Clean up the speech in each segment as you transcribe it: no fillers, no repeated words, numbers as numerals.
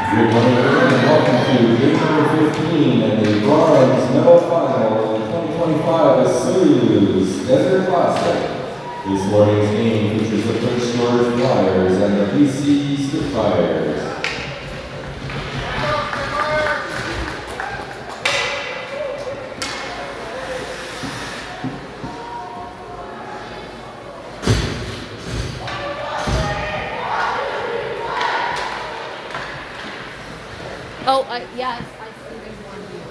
Good morning, everyone, and welcome to game number 15 and the bronze medal final in the 2025 Osoyoos Desert Classic. This morning's game features the Prince George Flyers and the BC Spitfires. Oh, yes, I see there's one here.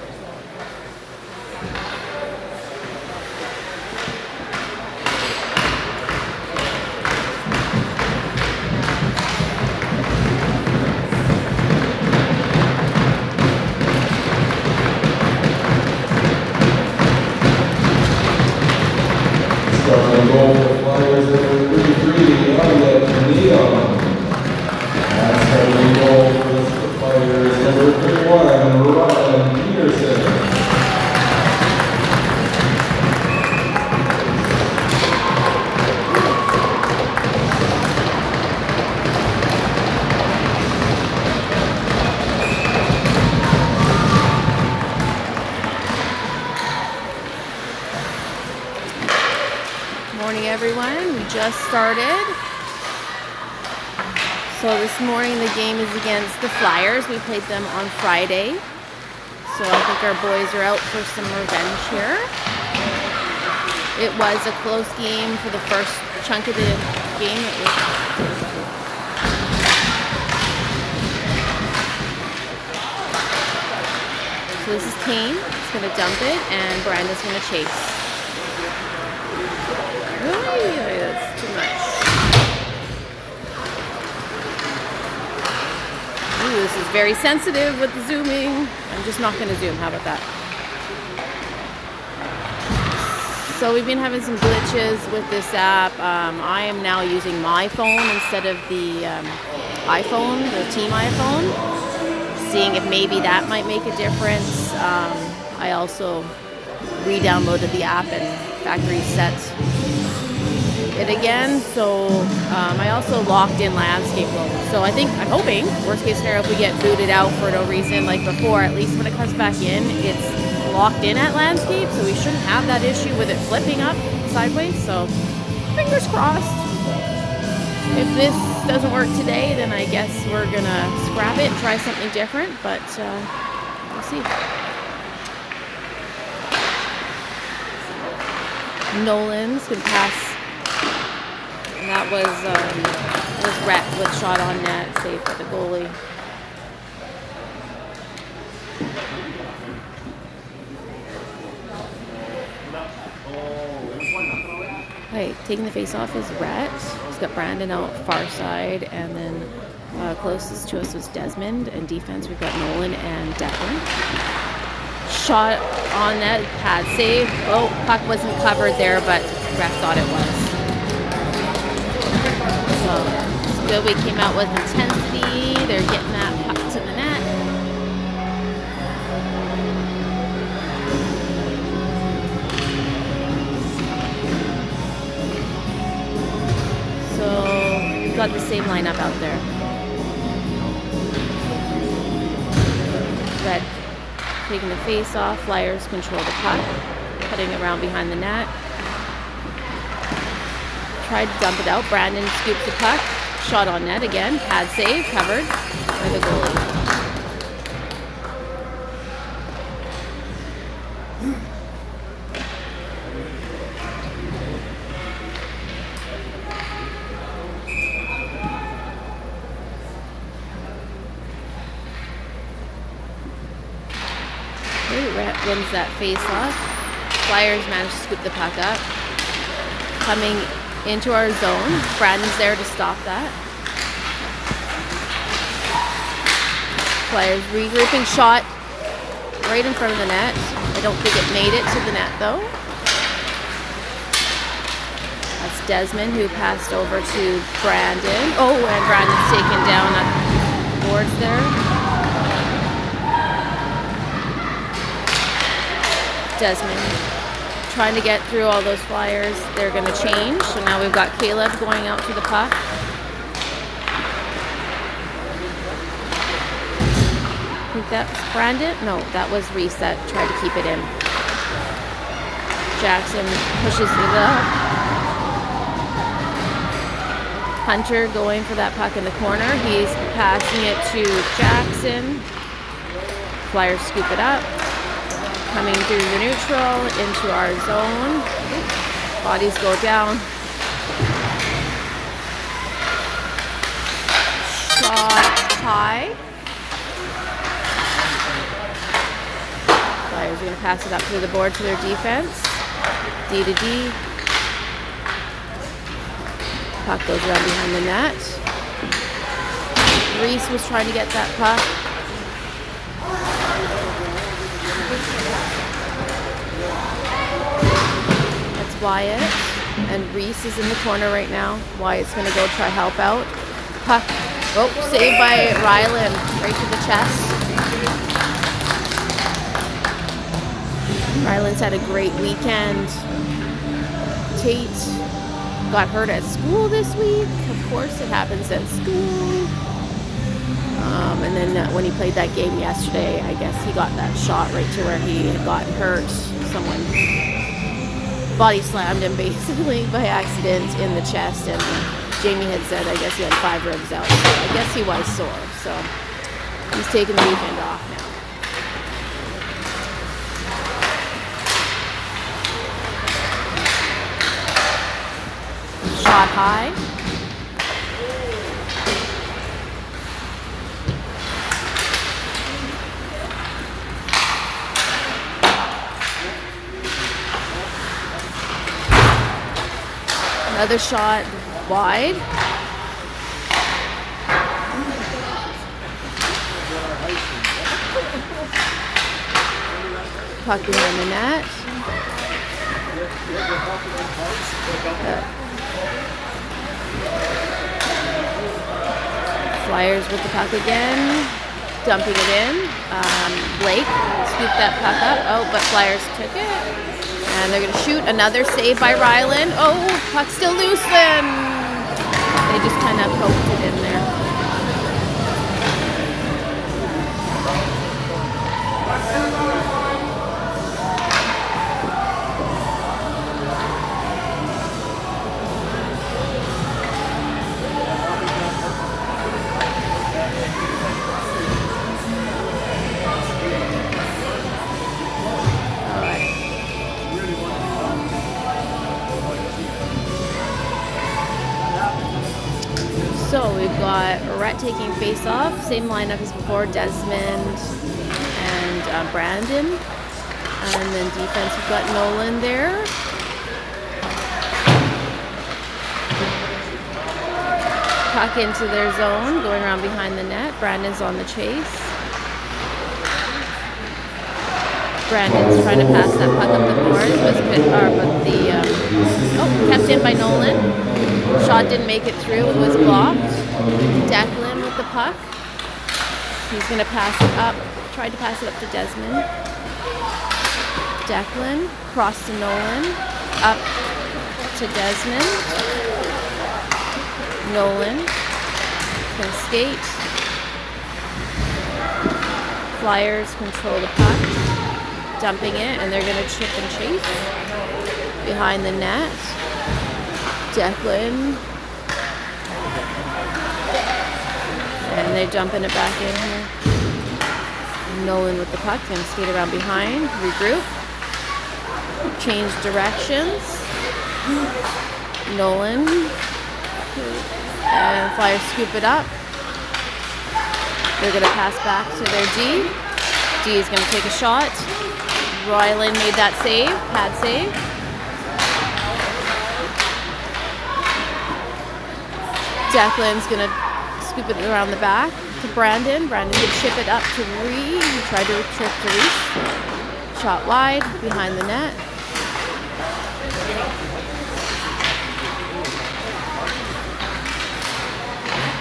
Starting goal for the Flyers number 33, Elliot Neon. And starting goal for the Spitfires number 31, Ryan Peterson. Morning, everyone. We just started. So this morning the game is against the Flyers. We played them on Friday. So I think our boys are out for some revenge here. It was a close game for the first chunk of the game. So this is Kane. He's going to dump it, and Brandon's going to chase. Really? That's too much. Ooh, this is very sensitive with the zooming. I'm just not going to zoom. How about that? So we've been having some glitches with this app. I am now using my phone instead of the iPhone, the team iPhone. Seeing if maybe that might make a difference. I also re-downloaded the app and factory set it again, so I also locked in landscape mode. So I'm hoping, worst case scenario, if we get booted out for no reason like before, at least when it comes back in, it's locked in at landscape, so we shouldn't have that issue with it flipping up sideways. So fingers crossed. If this doesn't work today, then I guess we're gonna scrap it and try something different, but we'll see. Nolan's gonna pass. And that was Rhett with shot on net, saved by the goalie. Okay, taking the face off is Rhett. He's got Brandon out far side, and then closest to us was Desmond. And defense, we've got Nolan and Declan. Shot on net, pad save. Oh, puck wasn't covered there, but ref thought it was. So it's good. We came out with intensity. They're getting that puck to the net. So we've got the same lineup out there. Red taking the face off. Flyers control the puck, cutting around behind the net. Tried to dump it out. Brandon scoops the puck. Shot on net again. Pad save. Covered by the goalie. Rhett wins that face off. Flyers manage to scoop the puck up. Coming into our zone. Brandon's there to stop that. Flyers regrouping, shot right in front of the net. I don't think it made it to the net though. That's Desmond who passed over to Brandon. Oh, and Brandon's taken down at the boards there. Desmond trying to get through all those Flyers. They're going to change. So now we've got Caleb going out to the puck. think that was Brandon. No, that was Reese that tried to keep it in. Jackson pushes it up. Hunter going for that puck in the corner. He's passing it to Jackson. Flyers scoop it up. Coming through the neutral into our zone. Bodies go down. Shot high. Flyers are going to pass it up to the board to their defense. D to D. Puck goes around behind the net. Reese was trying to get that puck. That's Wyatt. And Reese is in the corner right now. Wyatt's going to go try help out. Puck. Oh, saved by Rylan. Right to the chest. Rylan's had a great weekend. Tate got hurt at school this week. Of course, it happens at school. And then when he played that game yesterday, I guess he got that shot right to where he had gotten hurt. Someone body slammed him basically by accident in the chest, and Jamie had said I guess he had 5 ribs out. So I guess he was sore. So he's taking the weekend off now. Shot high. Another shot wide. Puck behind the net. Flyers with the puck again, dumping it in. Blake scooped that puck up. Oh, but Flyers took it. And they're going to shoot. Another save by Rylan. Oh, puck still loose then. They just kind of poked it in there. So we've got Rhett taking face off, same lineup as before, Desmond and Brandon. And then defense, we've got Nolan there. Puck into their zone, going around behind the net. Brandon's on the chase. Brandon's trying to pass that puck up the boards, but kept in by Nolan. Shot didn't make it through, it was blocked. Declan with the puck. He's going to pass it up, tried to pass it up to Desmond. Declan, cross to Nolan, up to Desmond. Nolan can skate. Flyers control the puck, dumping it, and they're going to chip and chase behind the net. Declan. And they're dumping it back in here. Nolan with the puck, going to skate around behind, regroup. Change directions. Nolan. And Flyers scoop it up. They're going to pass back to their D. D is going to take a shot. Rylan made that save, pad save. Declan's going to scoop it around the back to Brandon. Brandon could chip it up to Reese. He tried to trip to Reese. Shot wide, behind the net.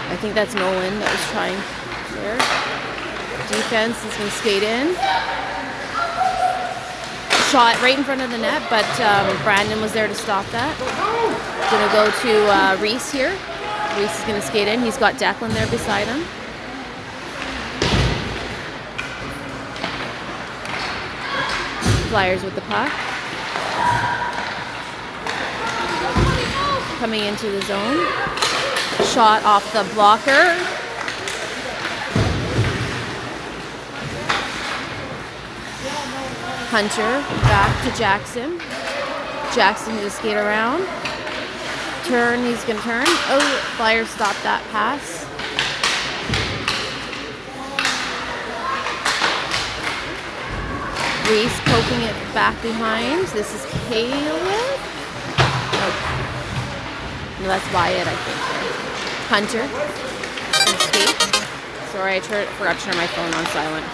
I think that's Nolan that was trying there. Defense is going to skate in. Shot right in front of the net, but Brandon was there to stop that. Going to go to Reese here. Reese is going to skate in. He's got Declan there beside him. Flyers with the puck. Coming into the zone. Shot off the blocker. Hunter back to Jackson. Jackson to skate around. Turn, he's gonna turn. Oh, Flyers stopped that pass. Reese poking it back behind. This is Caleb. No, that's Wyatt, I think. Hunter. Skate. Sorry, I forgot to turn my phone on silent.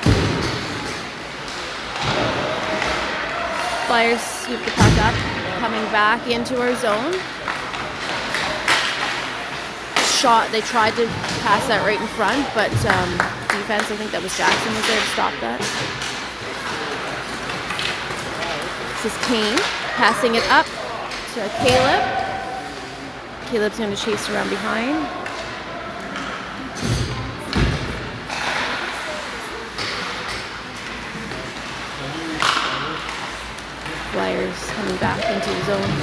Flyers sweep the puck up, coming back into our zone. Shot, they tried to pass that right in front, but defense, I think that was Jackson was there to stop that. This is Kane, passing it up to Caleb. Caleb's going to chase around behind. Flyers coming back into the zone.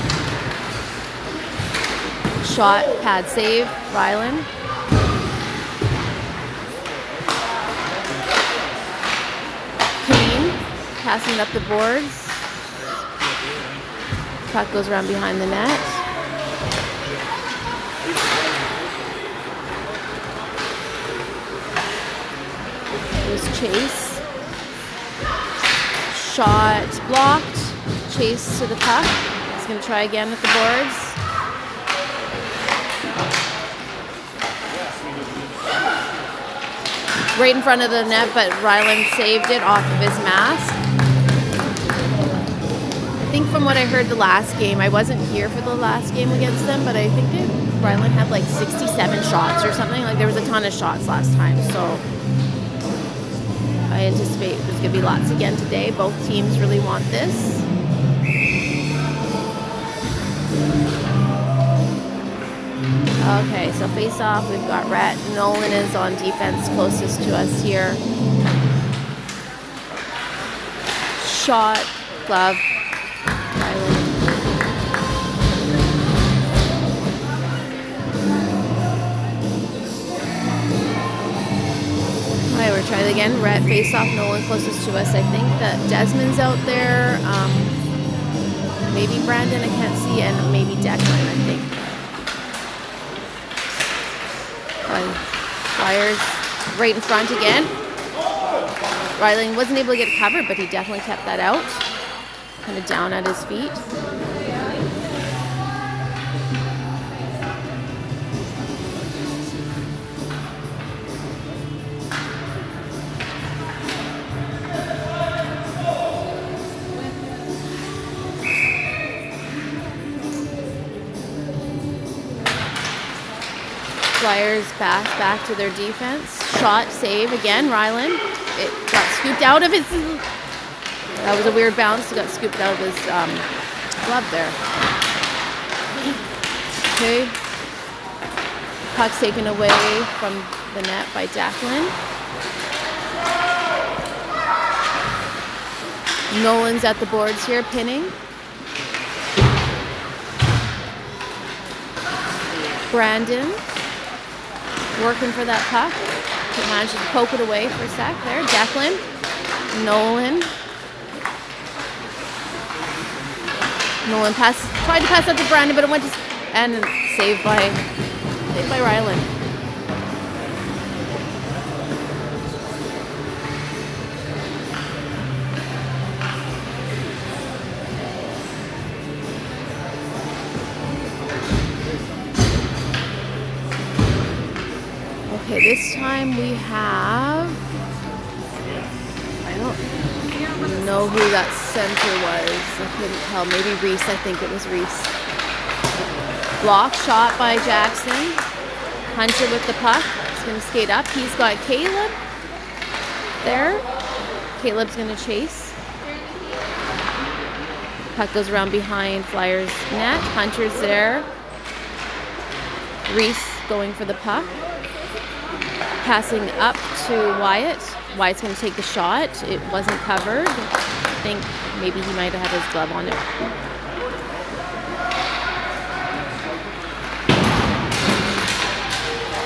Shot, pad save, Ryland. Kane passing up the boards. Puck goes around behind the net. There's Chase. Shot blocked. Chase to the puck. He's going to try again with the boards. Right in front of the net, but Ryland saved it off of his mask. I think from what I heard the last game, I wasn't here for the last game against them, but I think Ryland had like 67 shots or something. Like there was a ton of shots last time, so I anticipate there's going to be lots again today. Both teams really want this. Okay, so face off, we've got Rhett. Nolan is on defense closest to us here. Shot, glove, Ryland. Alright, we'll try it again. Rhett, face off, Nolan closest to us. I think that Desmond's out there. Maybe Brandon, I can't see, and maybe Declan, I think. Flyers right in front again. Ryland wasn't able to get it covered, but he definitely kept that out. Kind of down at his feet. Flyers back to their defense. Shot, save again, Ryland. It got scooped out of his... That was a weird bounce. It got scooped out of his glove there. Okay. Puck's taken away from the net by Declan. Nolan's at the boards here, pinning. Brandon. Working for that puck. He managed to poke it away for a sec there. Declan. Nolan. Nolan tried to pass out to Brandon, but it went to... And saved by Ryland. Okay, this time we have... I don't know who that center was. I couldn't tell. Maybe Reese. I think it was Reese. Block shot by Jackson. Hunter with the puck. He's going to skate up. He's got Caleb there. Caleb's going to chase. Puck goes around behind Flyers net. Hunter's there. Reese going for the puck. Passing up to Wyatt. Wyatt's going to take the shot. It wasn't covered. think maybe he might have had his glove on it.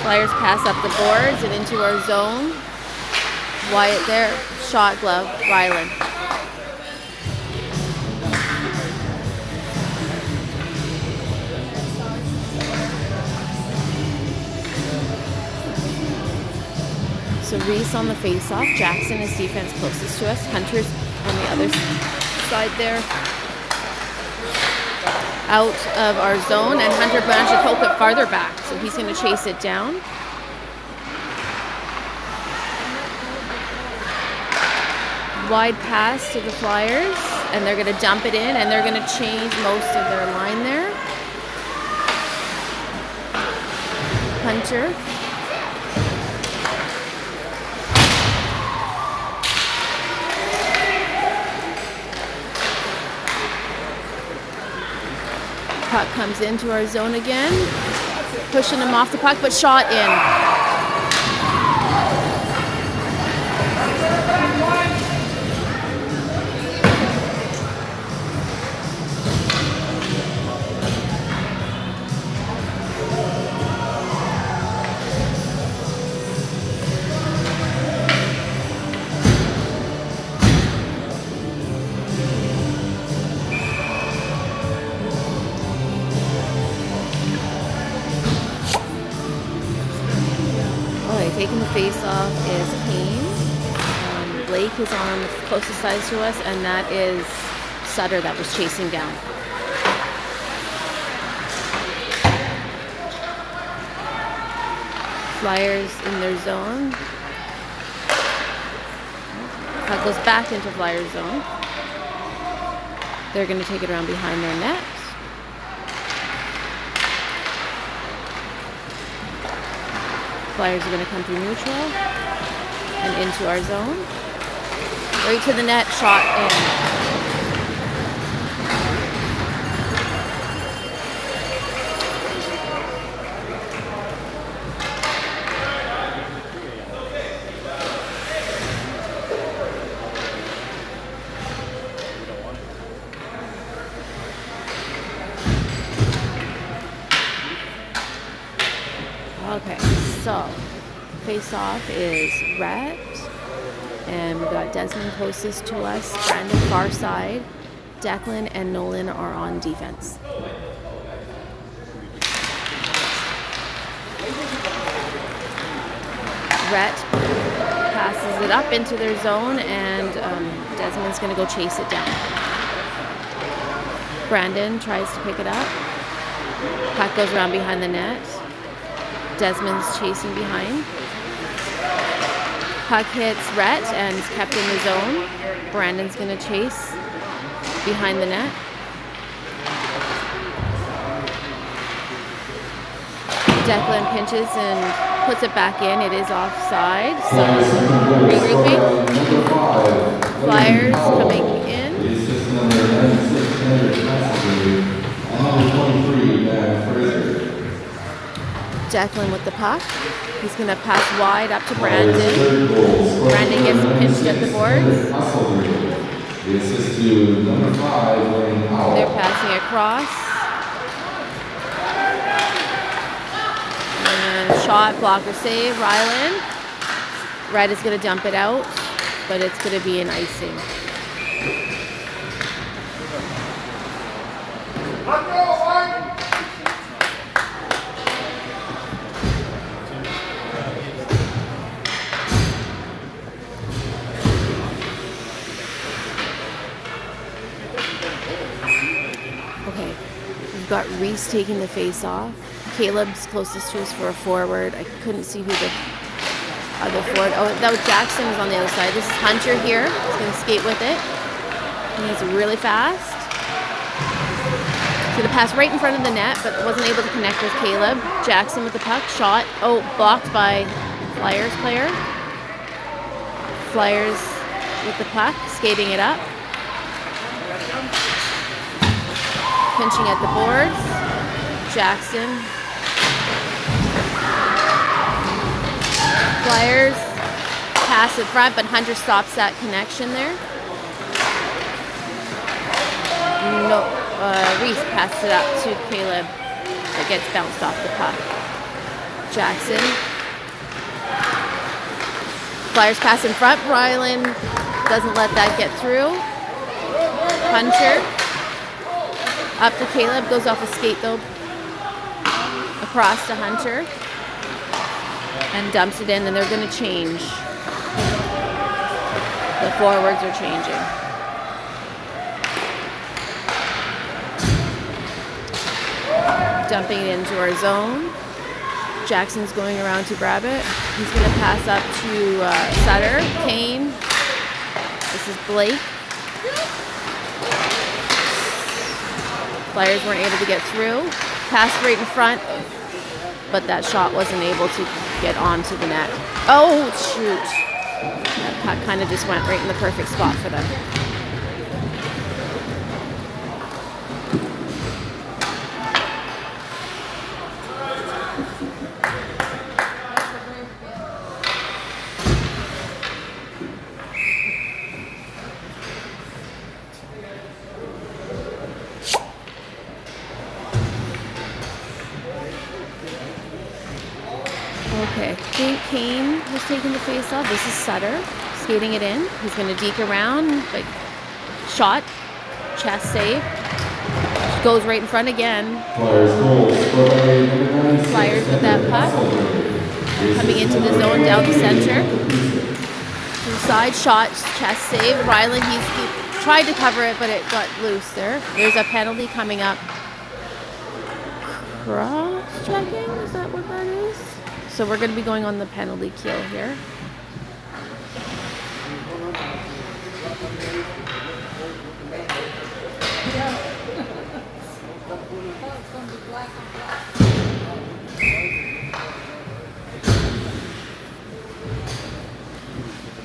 Flyers pass up the boards and into our zone. Wyatt there, shot glove, Rylan. So Reese on the face-off. Jackson is defense closest to us. Hunter's on the other side there. Out of our zone, and Hunter managed to poke it farther back, so he's going to chase it down. Wide pass to the Flyers, and they're going to dump it in, and they're going to change most of their line there. Hunter. Puck comes into our zone again, pushing him off the puck, but shot in. Taking the face off is Kane. Blake is on the closest side to us, and that is Sutter that was chasing down. Flyers in their zone. Puck goes back into Flyers zone. They're going to take it around behind their net. Flyers are going to come through neutral and into our zone. Right to the net, shot in. Okay, so face-off is Rhett, and we've got Desmond closest to us, Brandon far side, Declan and Nolan are on defense. Rhett passes it up into their zone, and Desmond's going to go chase it down. Brandon tries to pick it up. Puck goes around behind the net. Desmond's chasing behind. Puck hits Rhett and is kept in the zone. Brandon's going to chase behind the net. Declan pinches and puts it back in. It is offside. So regrouping. Flyers coming in. Declan with the puck. He's going to pass wide up to Brandon. Brandon gets pinched at the boards. They're passing across. And shot, blocker save, Rylan. Red is going to dump it out, but it's going to be an icing. Okay, we've got Reese taking the face off. Caleb's closest to us for a forward. I couldn't see who the other forward. Oh, that was Jackson is on the other side. This is Hunter here. He's going to skate with it. He's really fast. He's going to pass right in front of the net, but wasn't able to connect with Caleb. Jackson with the puck. Shot. Oh, blocked by Flyers player. Flyers with the puck, skating it up. Pinching at the boards. Jackson. Flyers pass in front, but Hunter stops that connection there. no, Reese passed it up to Caleb. It gets bounced off the puck. Jackson. Flyers pass in front. Ryland doesn't let that get through. Hunter. Up to Caleb. Goes off a skate though. Across to Hunter. And dumps it in, and they're going to change. The forwards are changing. Dumping it into our zone. Jackson's going around to grab it. He's going to pass up to Sutter. Kane. This is Blake. Flyers weren't able to get through. Passed right in front, but that shot wasn't able to get onto the net. Oh, shoot. That puck kind of just went right in the perfect spot for them. Okay, I think Kane was taking the face off. This is Sutter skating it in. He's going to deke around, like shot, chest save. Goes right in front again. Flyers with that puck. Coming into the zone down the center. To the side shot, chest save. Ryland, he tried to cover it, but it got loose there. There's a penalty coming up. Cross-checking, is that what that is? So we're going to be going on the penalty kill here.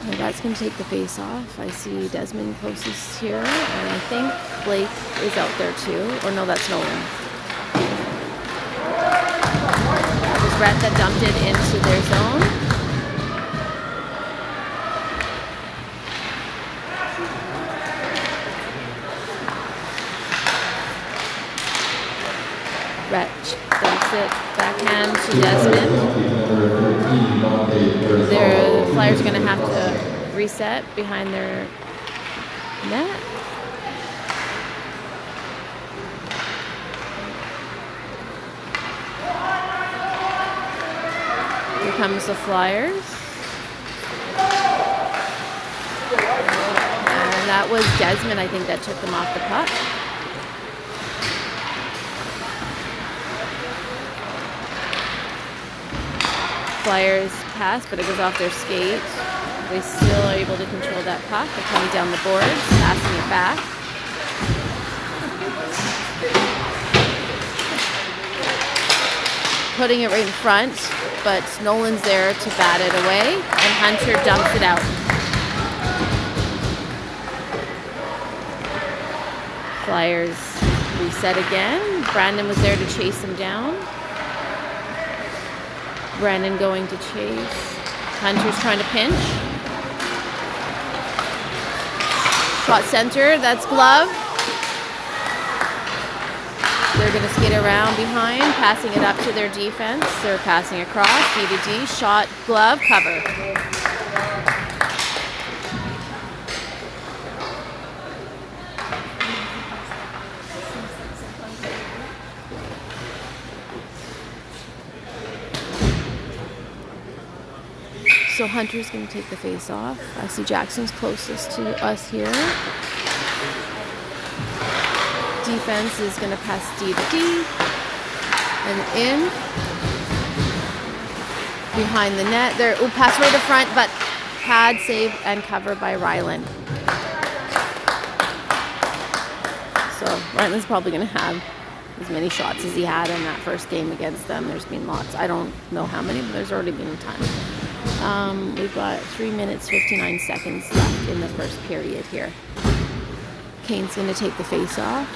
Okay, that's going to take the face off. I see Desmond closest here, and I think Blake is out there too. Or no, that's Nolan. Brett that dumped it into their zone. Brett dumps it backhand to Desmond. The Flyers are going to have to reset behind their net. Here comes the Flyers. And that was Desmond, I think, that took them off the puck. Flyers pass, but it goes off their skate. They still are able to control that puck. They're coming down the boards, passing it back. Putting it right in front, but Nolan's there to bat it away, and Hunter dumps it out. Flyers reset again. Brandon was there to chase him down. Brandon going to chase. Hunter's trying to pinch. Shot center, that's glove. They're going to skate around behind, passing it up to their defense. They're passing across, D to D, shot, glove, cover. So Hunter's going to take the face off. I see Jackson's closest to us here. Defense is going to pass D to D and in behind the net. There, pass right to front, but pad, save, and cover by Ryland. So Ryland's probably going to have as many shots as he had in that first game against them. There's been lots. I don't know how many, but there's already been a ton. We've got 3 minutes, 59 seconds left in the first period here. Kane's going to take the face off.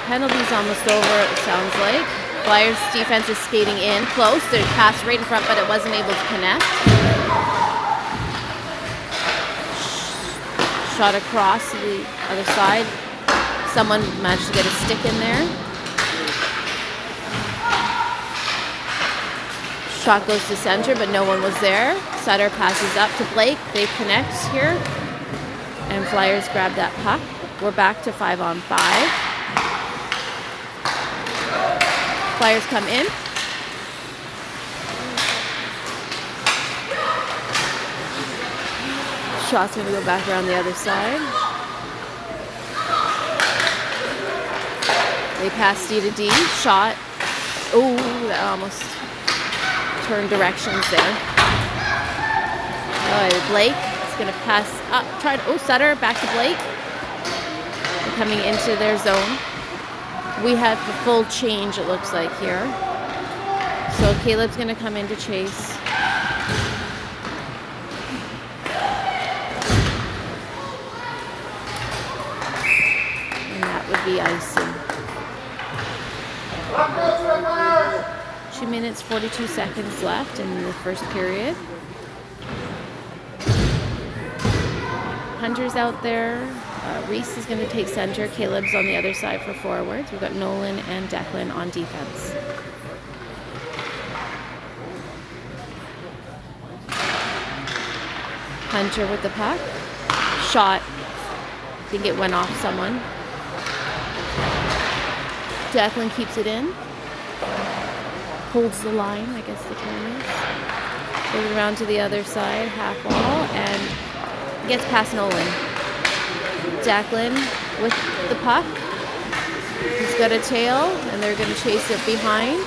Penalty's almost over, it sounds like. Flyers defense is skating in close. They passed right in front, but it wasn't able to connect. Shot across to the other side. Someone managed to get a stick in there. Shot goes to center, but no one was there. Sutter passes up to Blake. They connect here. And Flyers grab that puck. We're back to 5-on-5. Flyers come in. Shot's going to go back around the other side. They pass D to D. Shot. Oh, that almost turned directions there. Oh, Blake is going to pass up. Sutter back to Blake. They're coming into their zone. We have the full change, it looks like, here. So Caleb's going to come in to chase. And that would be icing. 2 minutes, 42 seconds left in the first period. Hunter's out there. Reese is going to take center. Caleb's on the other side for forwards. We've got Nolan and Declan on defense. Hunter with the puck. Shot. I think it went off someone. Declan keeps it in. Holds the line, I guess the term is. Goes around to the other side, half wall, and gets past Nolan. Declan with the puck. He's got a tail, and they're going to chase it behind.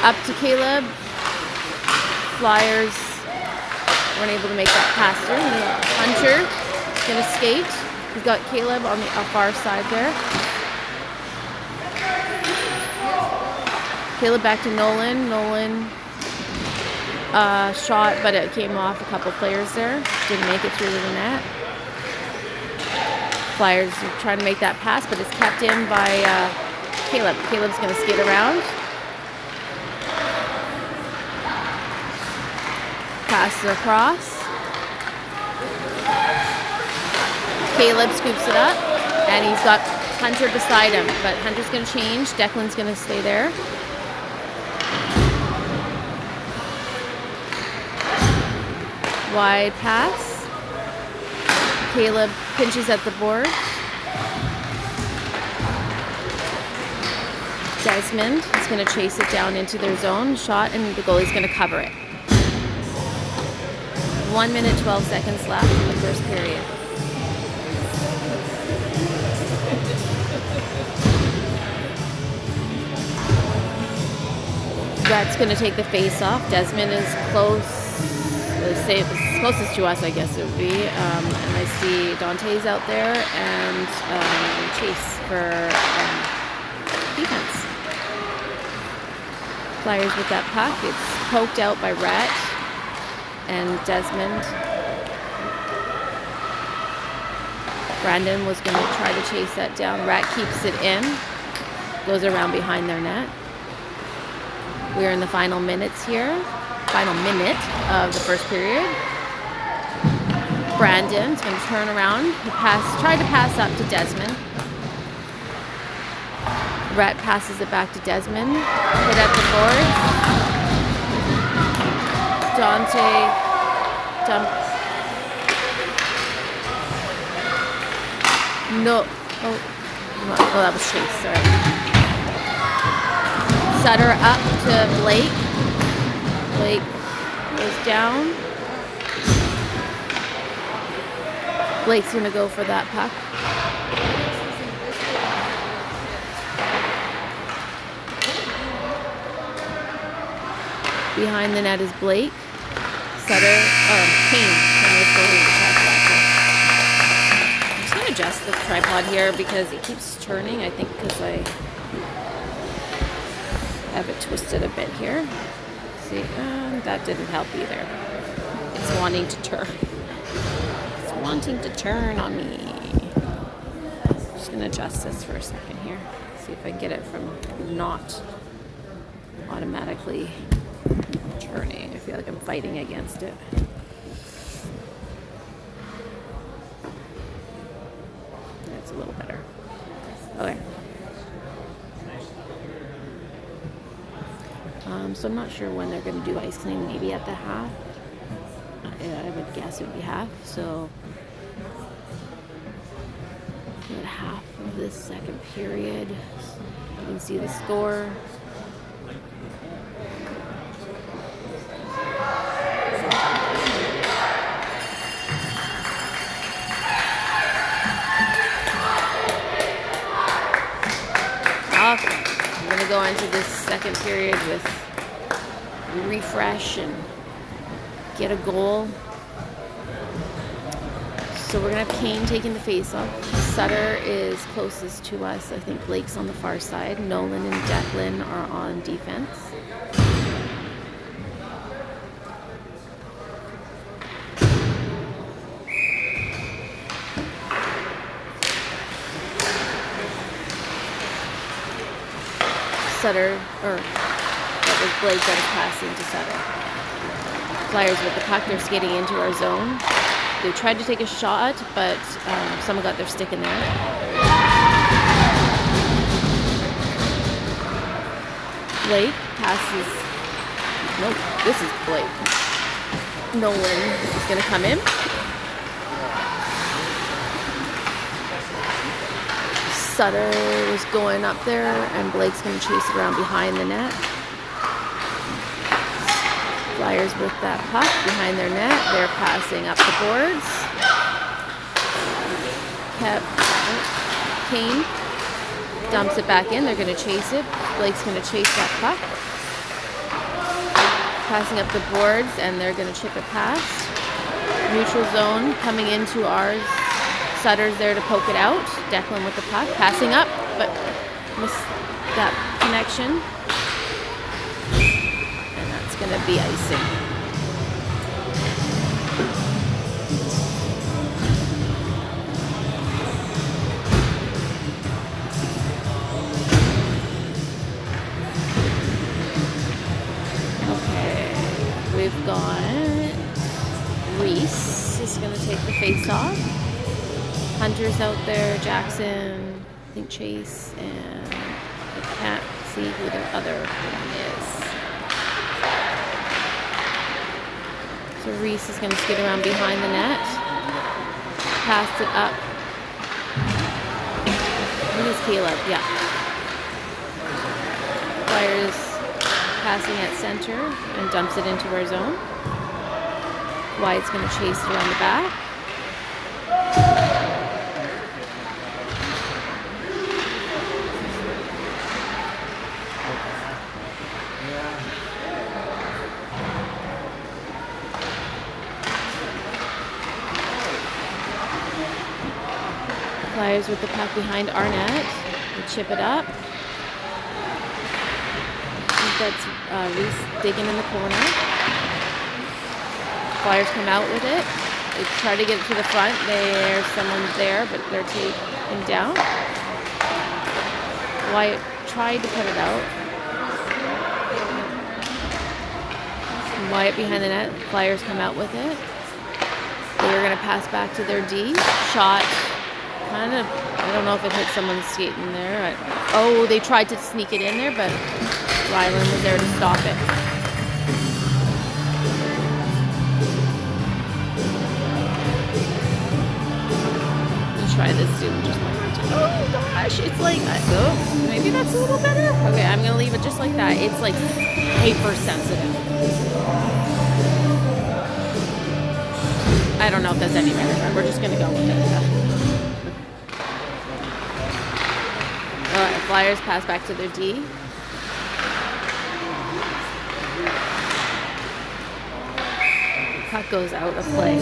Up to Caleb. Flyers weren't able to make that pass through. Hunter is going to skate. He's got Caleb on the far side there. Caleb back to Nolan. Nolan shot, but it came off a couple players there. Didn't make it through to the net. Flyers are trying to make that pass, but it's kept in by Caleb. Caleb's going to skate around. Pass it across. Caleb scoops it up, and he's got Hunter beside him, but Hunter's going to change. Declan's going to stay there. Wide pass. Caleb pinches at the board. Desmond is going to chase it down into their zone. Shot, and the goalie's going to cover it. 1 minute, 12 seconds left in the first period. Brett's going to take the face off. Desmond is close. Closest to us, I guess it would be. And I see Dante's out there and Chase for defense. Flyers with that puck. It's poked out by Rhett and Desmond. Brandon was going to try to chase that down. Rhett keeps it in. Goes around behind their net. We're in the final minutes here. Final minute of the first period. Brandon's going to turn around. He tried to pass up to Desmond. Rhett passes it back to Desmond. Hit at the board. Dante No. Oh, that was Chase. Sorry. Sutter up to Blake. Blake goes down. Blake's going to go for that puck. Behind the net is Blake. Sutter. Kane. I'm just going to adjust the tripod here because it keeps turning. I think because I have it twisted a bit here. See, that didn't help either. It's wanting to turn. It's wanting to turn on me. I'm just going to adjust this for a second here. See if I can get it from not automatically turning. I feel like I'm fighting against it. a little better. Okay. So I'm not sure when they're going to do ice clean. Maybe at the half. I would guess it would be half. So at half of this second period, you can see the score. Okay, I'm going to go into this second period with refresh and get a goal. So we're going to have Kane taking the face-off. Sutter is closest to us. I think Blake's on the far side. Nolan and Declan are on defense. Sutter, or that was Blake that is passing to Sutter. Flyers with the puck, they're skating into our zone. They tried to take a shot, but someone got their stick in there. Blake passes. Nope, this is Blake. Nolan is going to come in. Sutter is going up there, and Blake's going to chase it around behind the net. Flyers with that puck behind their net. They're passing up the boards. Kane dumps it back in. They're going to chase it. Blake's going to chase that puck. Passing up the boards, and they're going to chip it past. Neutral zone coming into ours. Sutter's there to poke it out. Declan with the puck. Passing up, but missed that connection. Going to be icing. Okay, we've got Reese is going to take the face off. Hunter's out there, Jackson, I think Chase, and I can't see who the other one is. So Reese is going to skid around behind the net. Pass it up. I think it's Caleb, yeah. Flyers passing at center and dumps it into our zone. Wyatt's going to chase it around the back. Flyers with the puck behind our net. We chip it up. I think that's Reese digging in the corner. Flyers come out with it. They try to get it to the front. There's someone there, but they're taken down. Wyatt tried to put it out. Wyatt behind the net. Flyers come out with it. They're going to pass back to their D. Shot. Kind of, I don't know if it hit someone's skate in there. Oh, they tried to sneak it in there, but Ryland was there to stop it. Let's try this too, just one more time. Oh gosh, it's like, oh, maybe that's a little better. Okay, I'm gonna leave it just like that. It's like hypersensitive. I don't know if that's any better, but we're just gonna go with it. Flyers pass back to their D. Puck goes out of play.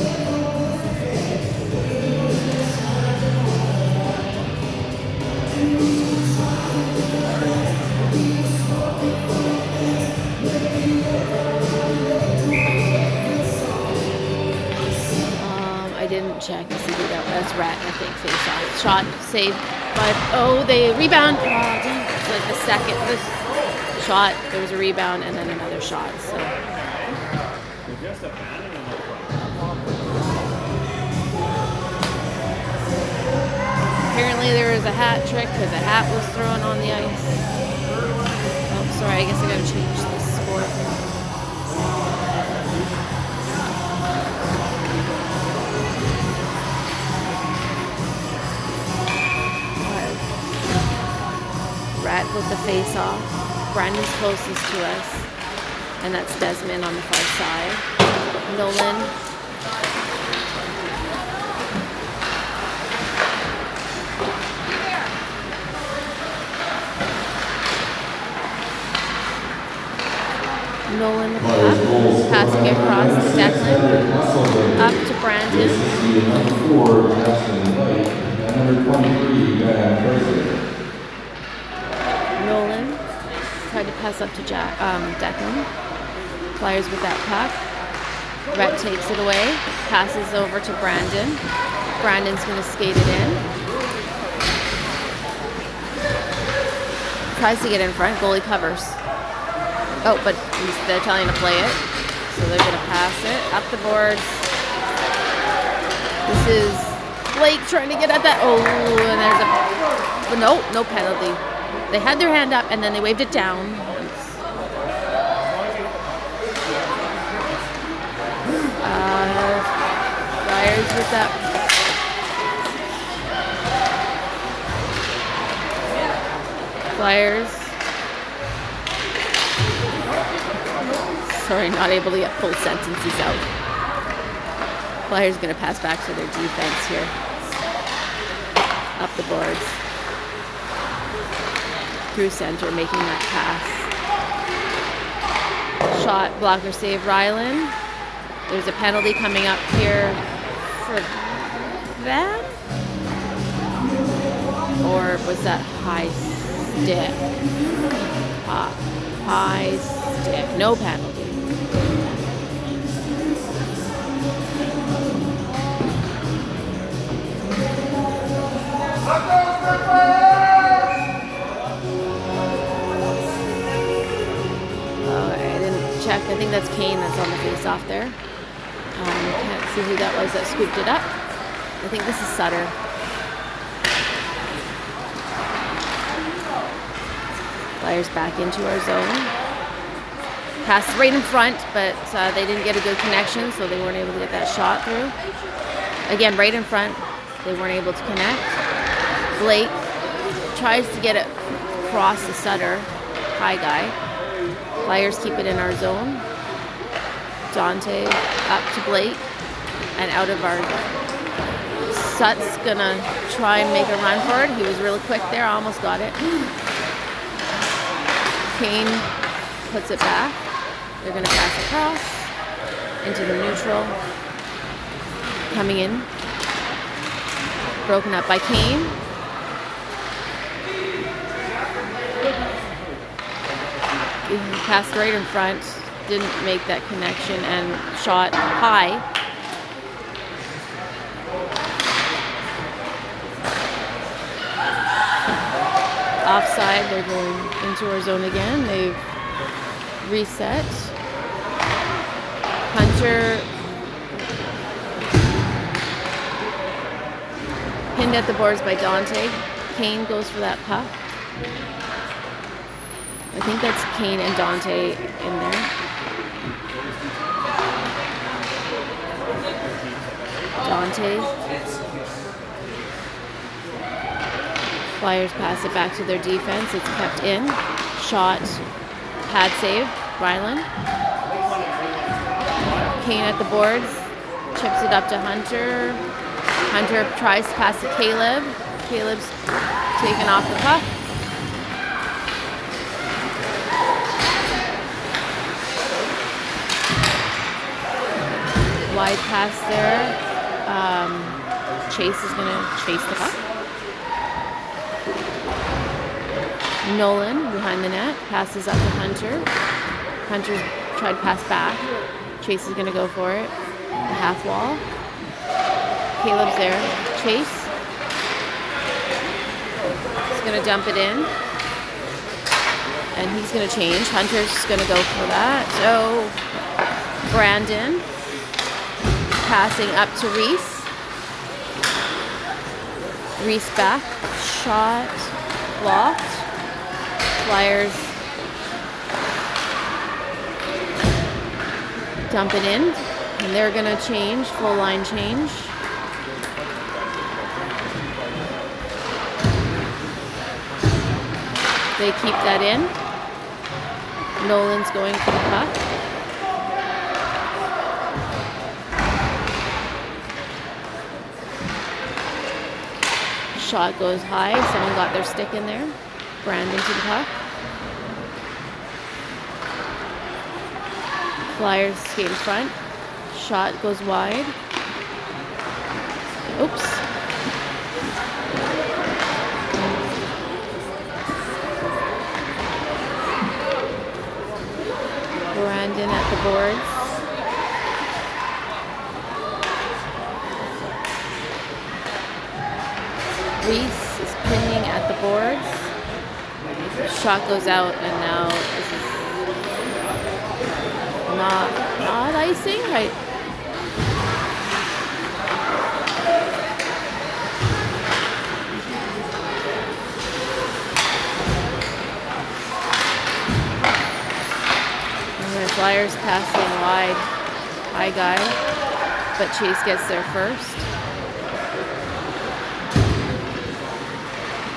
I didn't check to see who that's Rat, I think, face off. Shot, save, but oh, they rebound. Oh, dang, it's like the second shot. There was a rebound and then another shot. So. Apparently there was a hat trick because a hat was thrown on the ice. Oh, sorry, I guess I gotta change this sport. Rat with the face off. Brandon's closest to us. And that's Desmond on the far side. Nolan. Nolan up, passing it across to Declan, up to Brandon. Nolan tried to pass up to Declan. Flyers with that puck. Rhett takes it away, passes over to Brandon. Brandon's going to skate it in. Tries to get in front, goalie covers. Oh, but they're telling him to play it. So they're going to pass it up the boards. This is Blake trying to get at that. Oh, and there's a... No penalty. They had their hand up and then they waved it down. Flyers with that. Flyers. Sorry, not able to get full sentences out. Flyers going to pass back to their defense here. Up the boards. Through center, making that pass. Shot, blocker save, Rylan. There's a penalty coming up here for that? Or was that high stick? High stick. No penalty. I think that's Kane that's on the face-off there. Can't see who that was that scooped it up. I think this is Sutter. Flyers back into our zone. Pass right in front, but they didn't get a good connection, so they weren't able to get that shot through. Again, right in front, they weren't able to connect. Blake tries to get it across the Sutter. High guy. Flyers keep it in our zone. Dante up to Blake and out of our... Sut's gonna try and make a run for it. He was really quick there, almost got it. Kane puts it back. They're gonna pass across into the neutral. Coming in. Broken up by Kane. Passed right in front, didn't make that connection, and shot high. Offside, they're going into our zone again. They've reset. Hunter pinned at the boards by Dante. Kane goes for that puck. I think that's Kane and Dante in there. Dante. Flyers pass it back to their defense. It's kept in. Shot. Pad save. Rylan. Kane at the boards. Chips it up to Hunter. Hunter tries to pass to Caleb. Caleb's taken off the puck. Wide pass there. Chase is going to chase the puck. Nolan behind the net. Passes up to Hunter. Hunter's tried to pass back. Chase is going to go for it. The half wall. Caleb's there. Chase. He's going to dump it in. And he's going to change. Hunter's going to go for that. So, Brandon. Passing up to Reese. Reese back, shot, blocked. Flyers dump it in, and they're gonna change, full line change. They keep that in. Nolan's going for the puck. Shot goes high. Someone got their stick in there. Brandon to the puck. Flyers skate in front. Shot goes wide. Oops. Brandon at the boards. Reese is pinning at the boards. Shot goes out, and now this is not icing, right? And the Flyers passing wide. High guy, but Chase gets there first.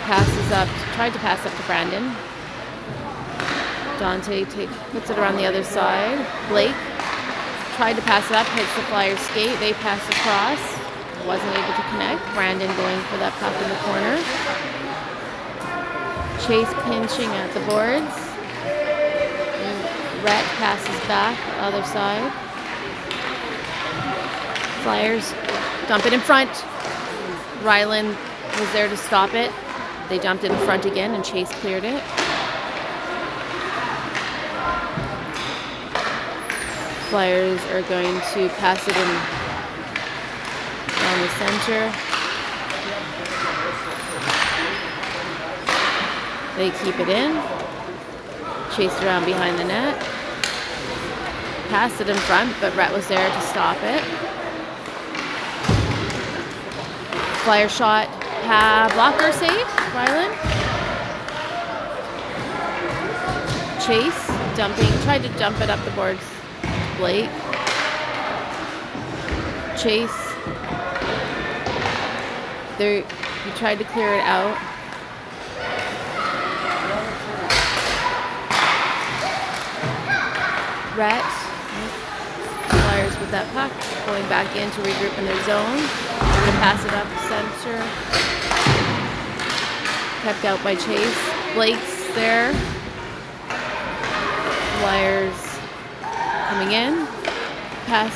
Passes up, tried to pass up to Brandon. Dante puts it around the other side. Blake tried to pass it up, hits the Flyers skate. They pass across. Wasn't able to connect. Brandon going for that puck in the corner. Chase pinching at the boards. Rhett passes back, other side. Flyers dump it in front. Ryland was there to stop it. They dumped it in front again, and Chase cleared it. Flyers are going to pass it in down the center. They keep it in. Chase around behind the net. Pass it in front, but Rhett was there to stop it. Flyer shot. Blocker save, Ryland. Chase tried to dump it up the boards. Blake. Chase. He tried to clear it out. Rhett. Flyers with that puck, going back in to regroup in their zone. They're going to pass it up center. Kept out by Chase. Blake's there. Flyers coming in. Pass.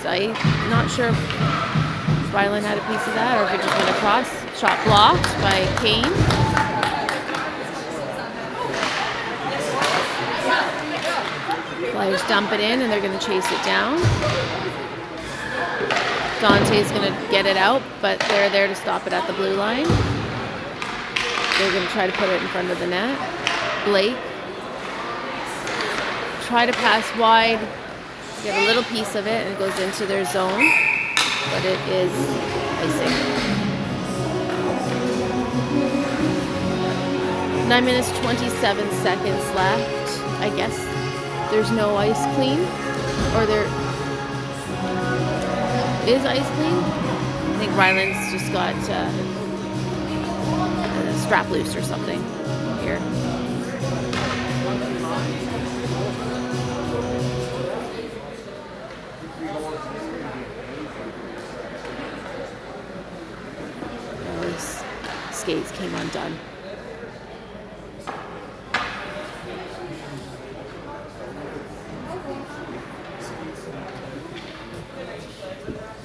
I'm not sure if Ryland had a piece of that or if it just went across. Shot blocked by Kane. Flyers dump it in, and they're going to chase it down. Dante's going to get it out, but they're there to stop it at the blue line. They're going to try to put it in front of the net. Blake. Try to pass wide. Get a little piece of it, and it goes into their zone. But it is icing. 9 minutes, 27 seconds left. I guess there's no ice clean. Or there is ice clean. I think Ryland's just got strap loose or something here. Those skates came undone.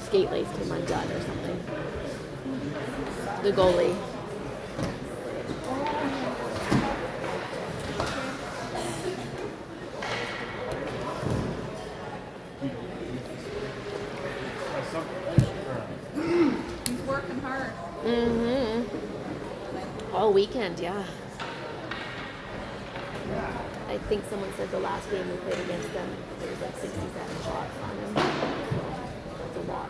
Skate lace came undone or something. The goalie. He's working hard. All weekend, yeah. I think someone said the last game we played against them, there was like 67 shots on them. That's a lot.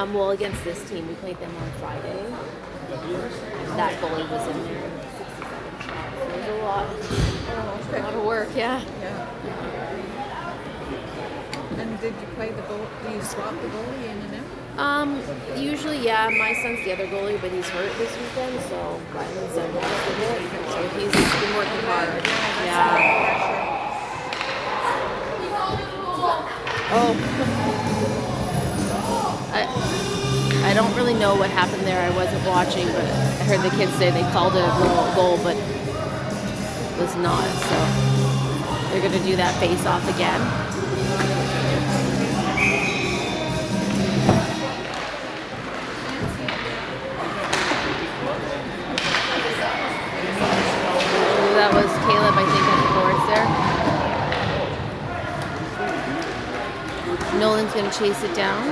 Well, against this team, we played them on Friday. That goalie was in there, 67 shots. So there's a lot of work, yeah. Yeah. And did you play the goal? Do you swap the goalie in and out? Usually, yeah. My son's the other goalie, but he's hurt this weekend, so Ryan's done most of it. So he's been working hard. Yeah. Oh. I don't really know what happened there. I wasn't watching, but I heard the kids say they called it a goal, but it was not. So they're going to do that face-off again. That was Caleb, I think, at the boards there. Nolan's going to chase it down.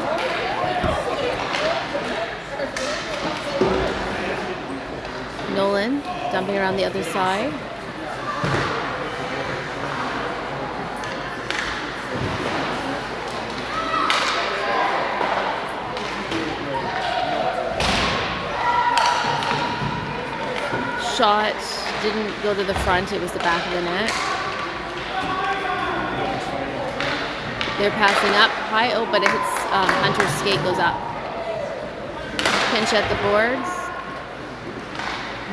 Nolan dumping around the other side. Shot didn't go to the front, it was the back of the net. They're passing up high, oh, but it hits Hunter's skate, goes up. Pinch at the boards.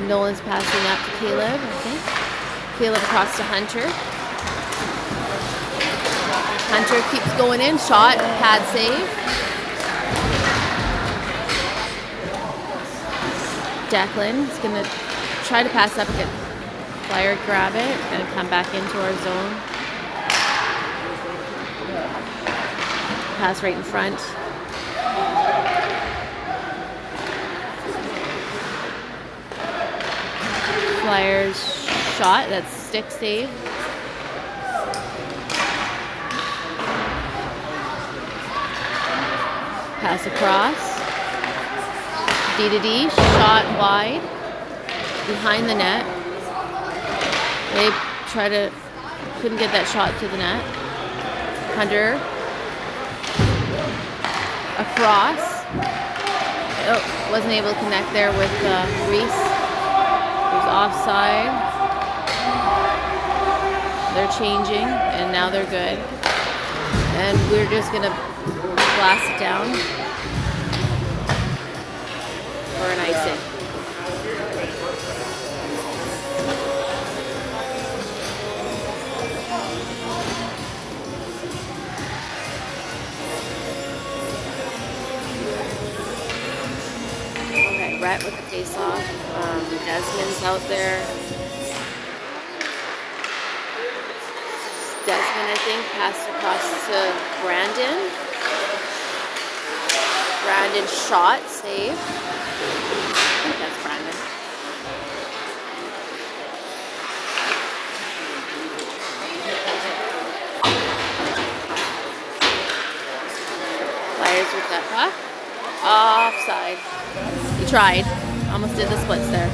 Nolan's passing up to Caleb, I think. Caleb across to Hunter. Hunter keeps going in, shot, pad save. Declan is going to try to pass up, get Flyer grab it, and come back into our zone. Pass right in front. Flyers shot, that's stick save. Pass across. D to D, shot wide. Behind the net. They couldn't get that shot to the net. Hunter. Across. Oh, wasn't able to connect there with Reese. It was offside. They're changing, and now they're good. And we're just gonna blast it down for an icing. Brett with the face-off. Desmond's out there. Desmond, I think, passed across to Brandon. Brandon shot, save. I think that's Brandon. Flyers with that puck. Offside. He tried. Almost did the splits there.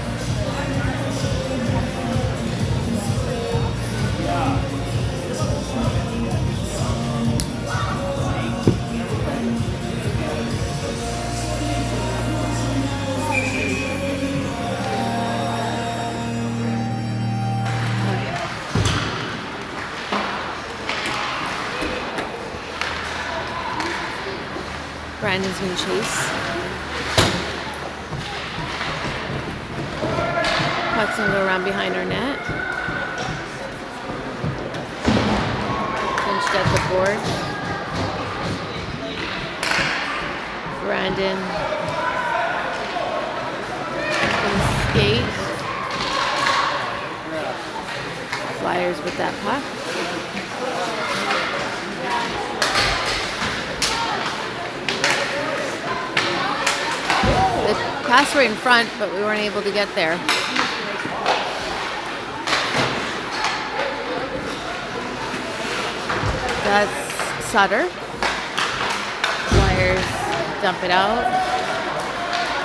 Brandon's gonna chase. Puck's gonna go around behind our net. Pinched at the board. Brandon gonna skate. Flyers with that puck. They passed right in front, but we weren't able to get there. That's Sutter. Flyers dump it out.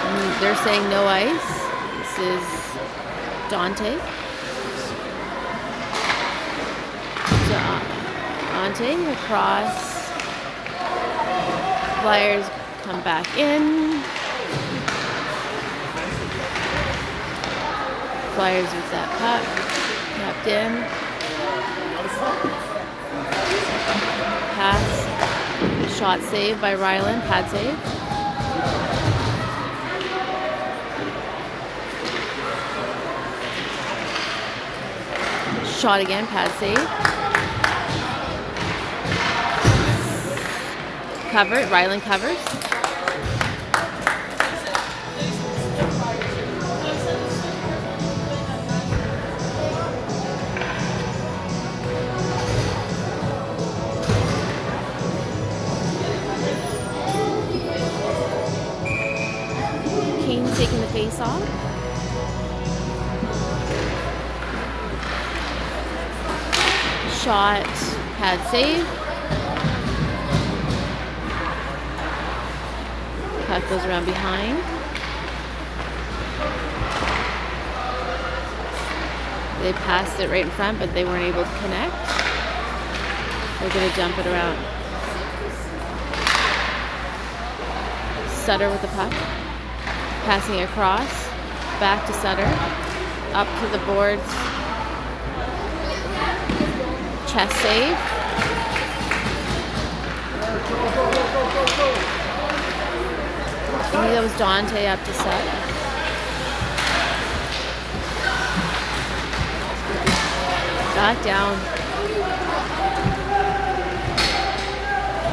And they're saying no ice. This is Dante. Dante across. Flyers come back in. Flyers with that puck. Tapped in. Pass. Shot saved by Ryland. Pad save. Shot again. Pad save. Covered. Ryland covers. Kane taking the face off. Shot. Pad save. Puck goes around behind. They passed it right in front, but they weren't able to connect. They're going to jump it around. Sutter with the puck. Passing across. Back to Sutter. Up to the boards. Chest save. I think that was Dante up to set. Got down.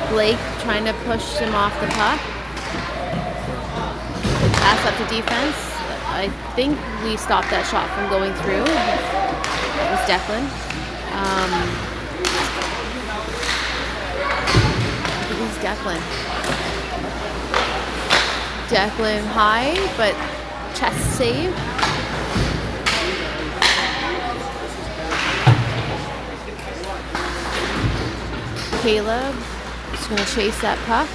Blake trying to push him off the puck. They pass up to defense. I think we stopped that shot from going through. That was Declan. I think it was Declan. Declan high, but chest save. Caleb is going to chase that puck.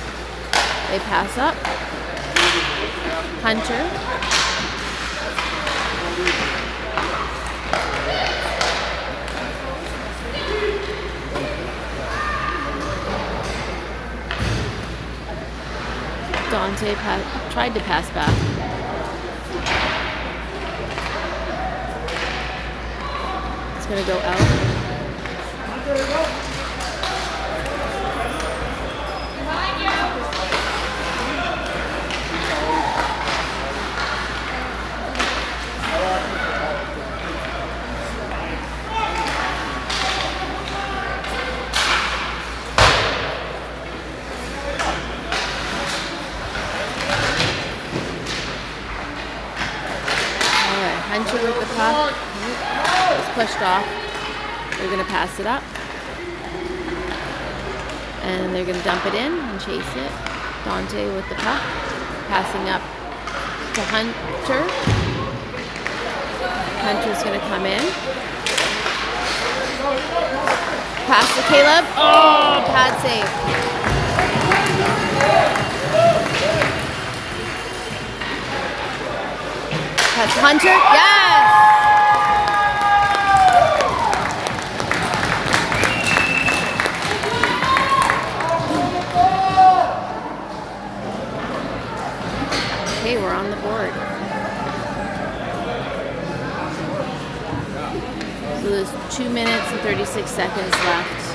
They pass up. Hunter. Dante tried to pass back. It's going to go out. Hunter with the puck. It's pushed off. They're going to pass it up. And they're going to dump it in and chase it. Dante with the puck. Passing up to Hunter. Hunter's going to come in. Pass to Caleb. Oh, pad save. That's Hunter. Yes! Okay, we're on the board. So there's 2 minutes and 36 seconds left.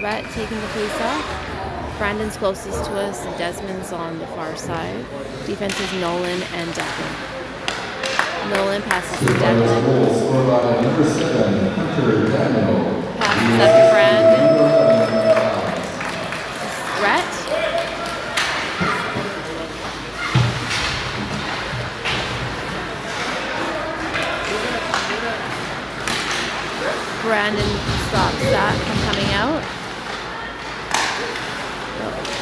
Rhett taking the face off. Brandon's closest to us, and Desmond's on the far side. Defense is Nolan and Declan. Nolan passes to Declan. Passes up to Brandon. Rhett. Brandon stops that from coming out.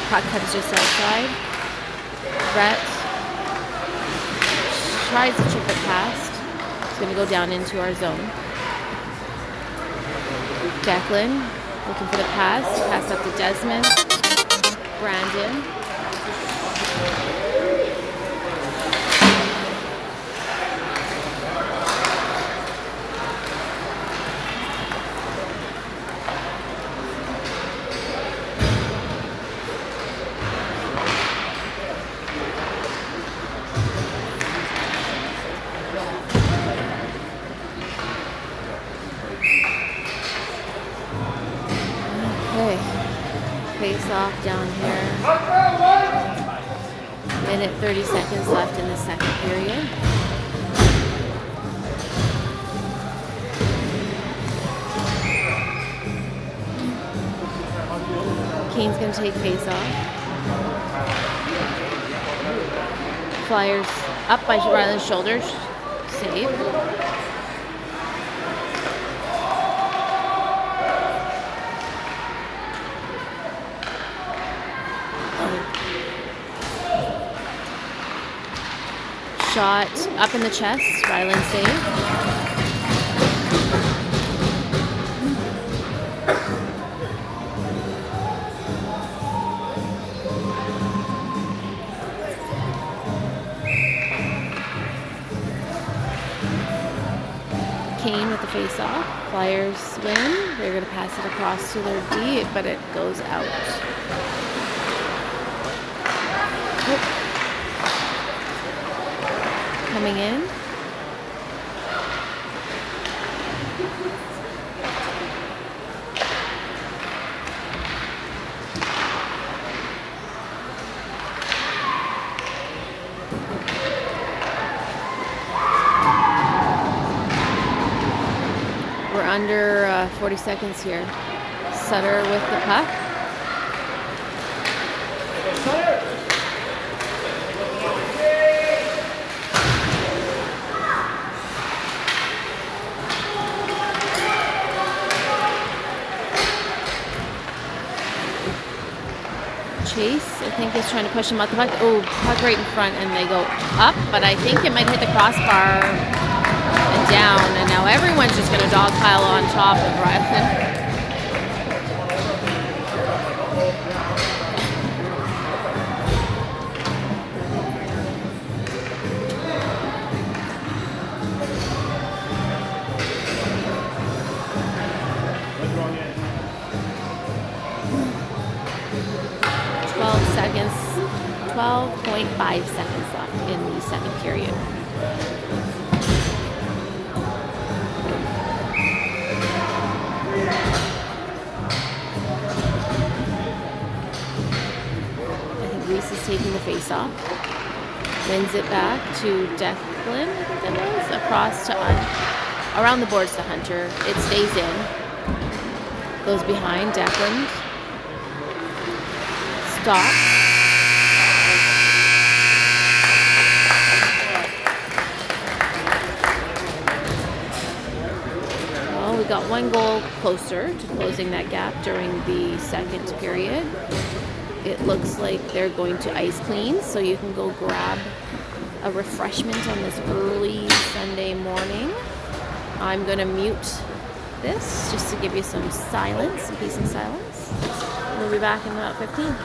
Puck comes just outside. Rhett tries to chip it past. It's going to go down into our zone. Declan looking for the pass. Pass up to Desmond. Brandon. Okay. Face off down here. Minute 30 seconds left in the second period. Kane's going to take face off. Flyers up by Ryland's shoulders. Save. Shot up in the chest. Ryland save. Kane with the face-off. Flyers win. They're going to pass it across to their D, but it goes out. Oh. Coming in. We're under 40 seconds here. Sutter with the puck. Chase, I think, is trying to push him out the puck. Oh, puck right in front, and they go up, but I think it might hit the crossbar and down, and now everyone's just going to dogpile on top of Ryland. Seconds, 12.5 seconds left in the second period. I think Reese is taking the face off. Wins it back to Declan, I think that was, across to around the boards to Hunter. It stays in. Goes behind Declan. Stop. Well, we got one goal closer to closing that gap during the second period. It looks like they're going to ice clean, so you can go grab a refreshment on this early Sunday morning. I'm going to mute this just to give you some silence, some peace and silence. We'll be back in about 15.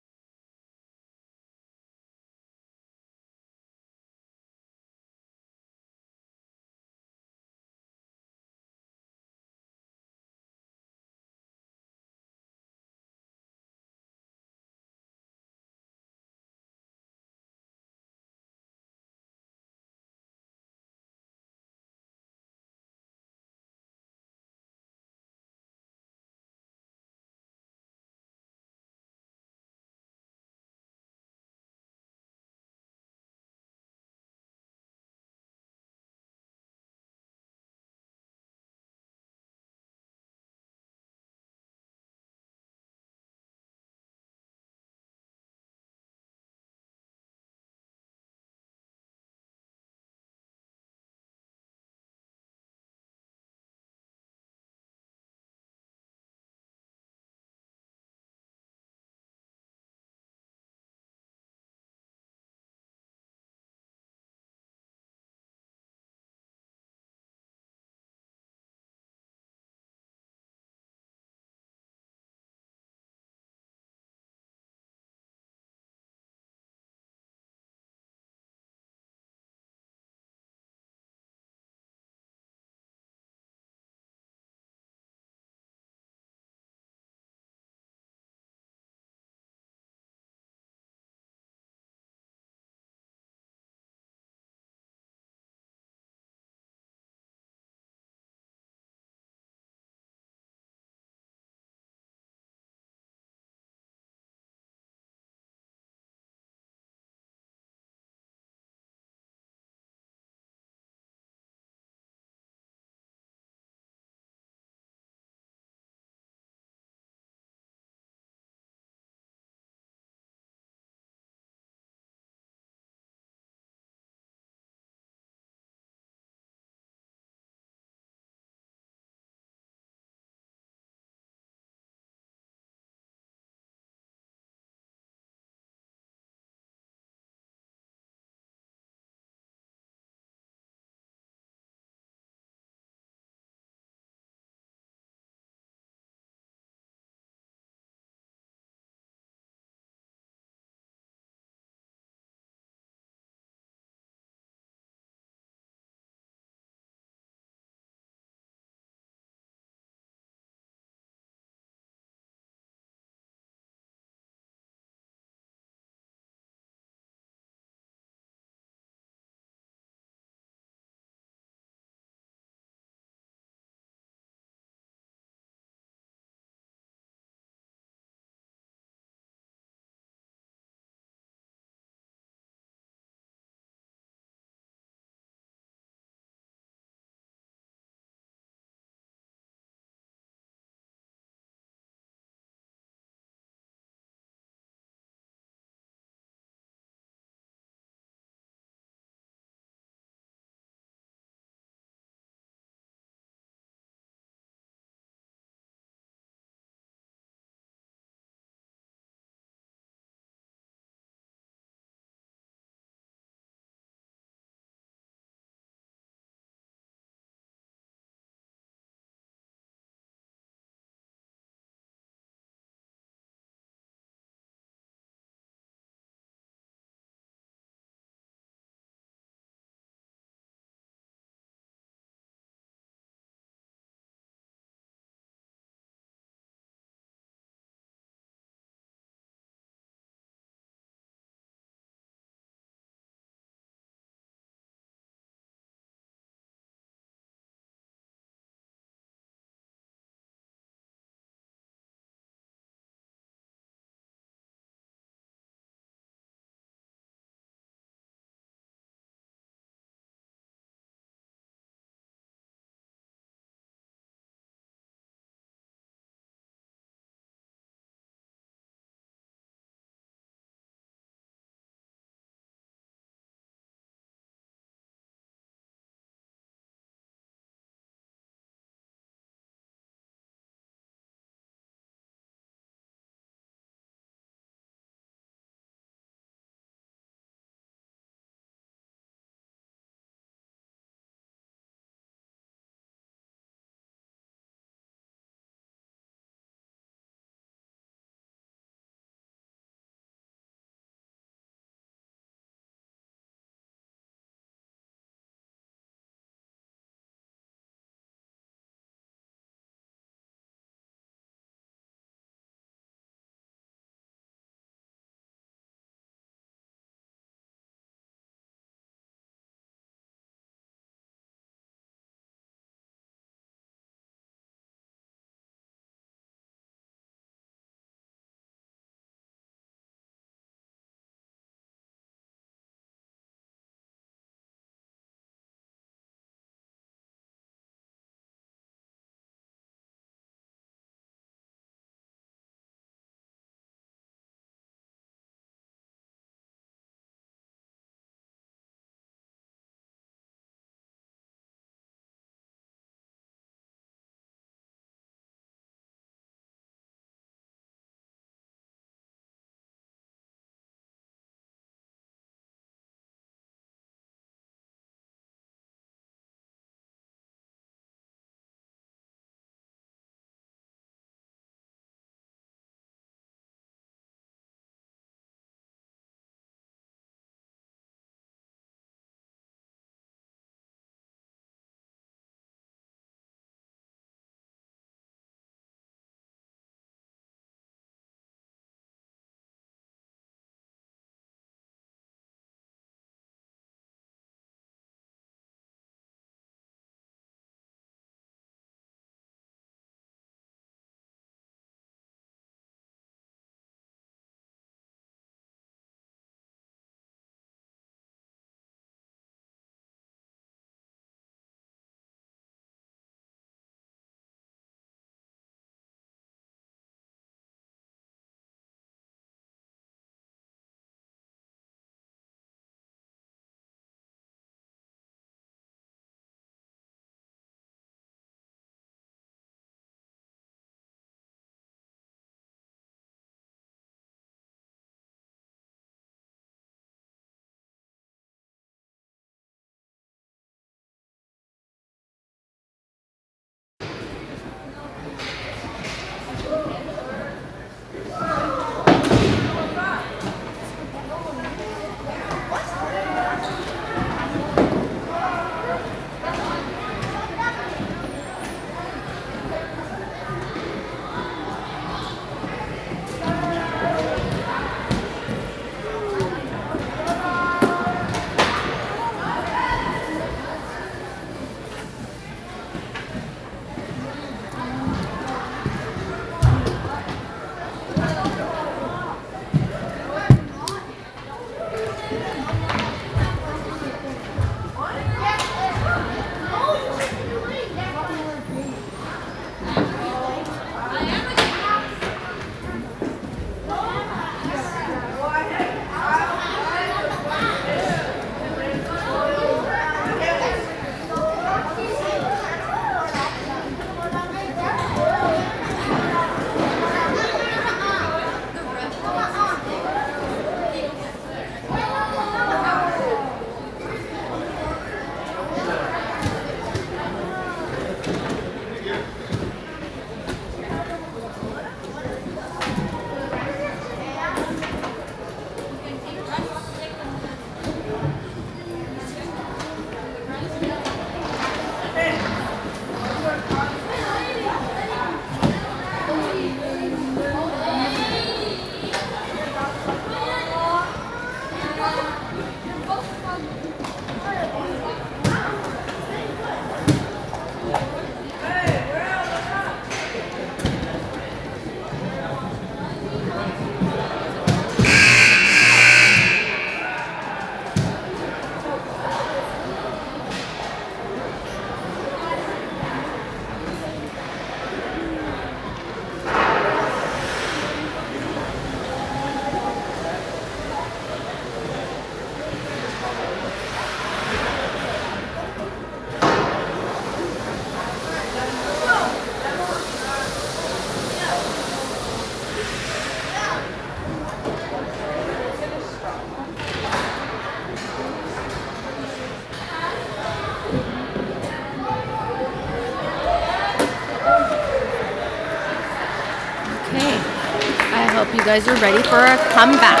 Hope you guys are ready for a comeback.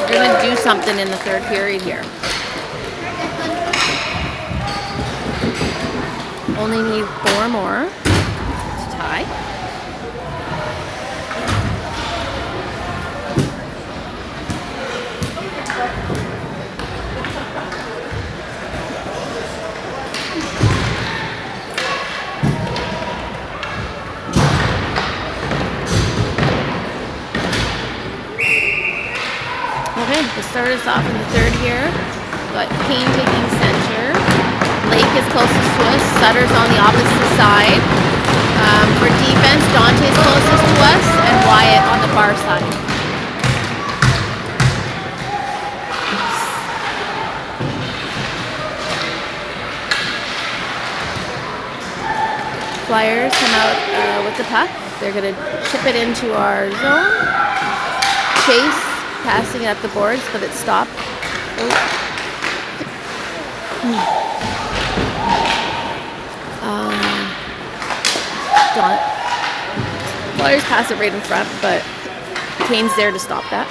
We're going to do something in the third period here. Only need 4 more to tie. Okay, to start us off in the third here, got Kane taking center. Lake is closest to us. Sutter's on the opposite side. For defense, Dante's closest to us, and Wyatt on the far side. Flyers come out with the puck. They're going to chip it into our zone. Chase passing at the boards, but it stopped. Flyers pass it right in front, but Kane's there to stop that.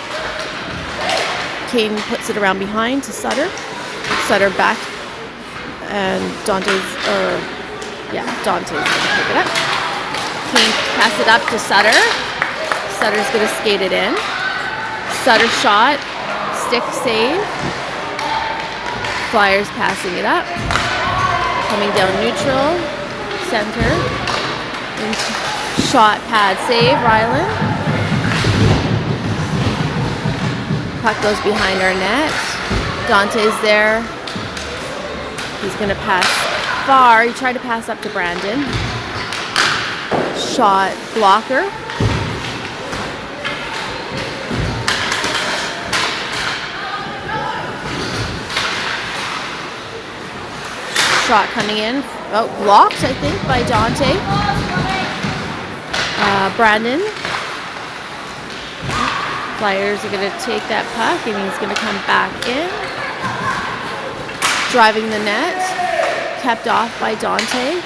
Kane puts it around behind to Sutter. Sutter back, and Dante's gonna pick it up. Kane pass it up to Sutter. Sutter's gonna skate it in. Sutter shot, stick save. Flyers passing it up. Coming down neutral, center. Shot, pad, save, Ryland. Puck goes behind our net. Dante's there. He's going to pass far. He tried to pass up to Brandon. Shot, blocker. Shot coming in. Oh, blocked, I think, by Dante. Brandon. Flyers are going to take that puck, and he's going to come back in. Driving the net. Kept off by Dante.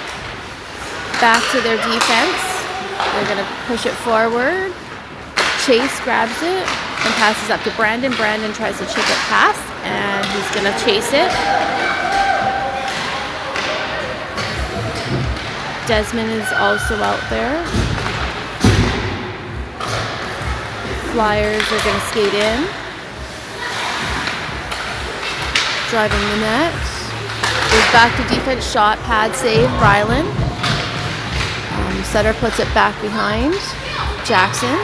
Back to their defense. They're going to push it forward. Chase grabs it and passes up to Brandon. Brandon tries to chip it past, and he's going to chase it. Desmond is also out there. Flyers are going to skate in. Driving the net. Goes back to defense. Shot, pad, save, Ryland. Sutter puts it back behind. Jackson.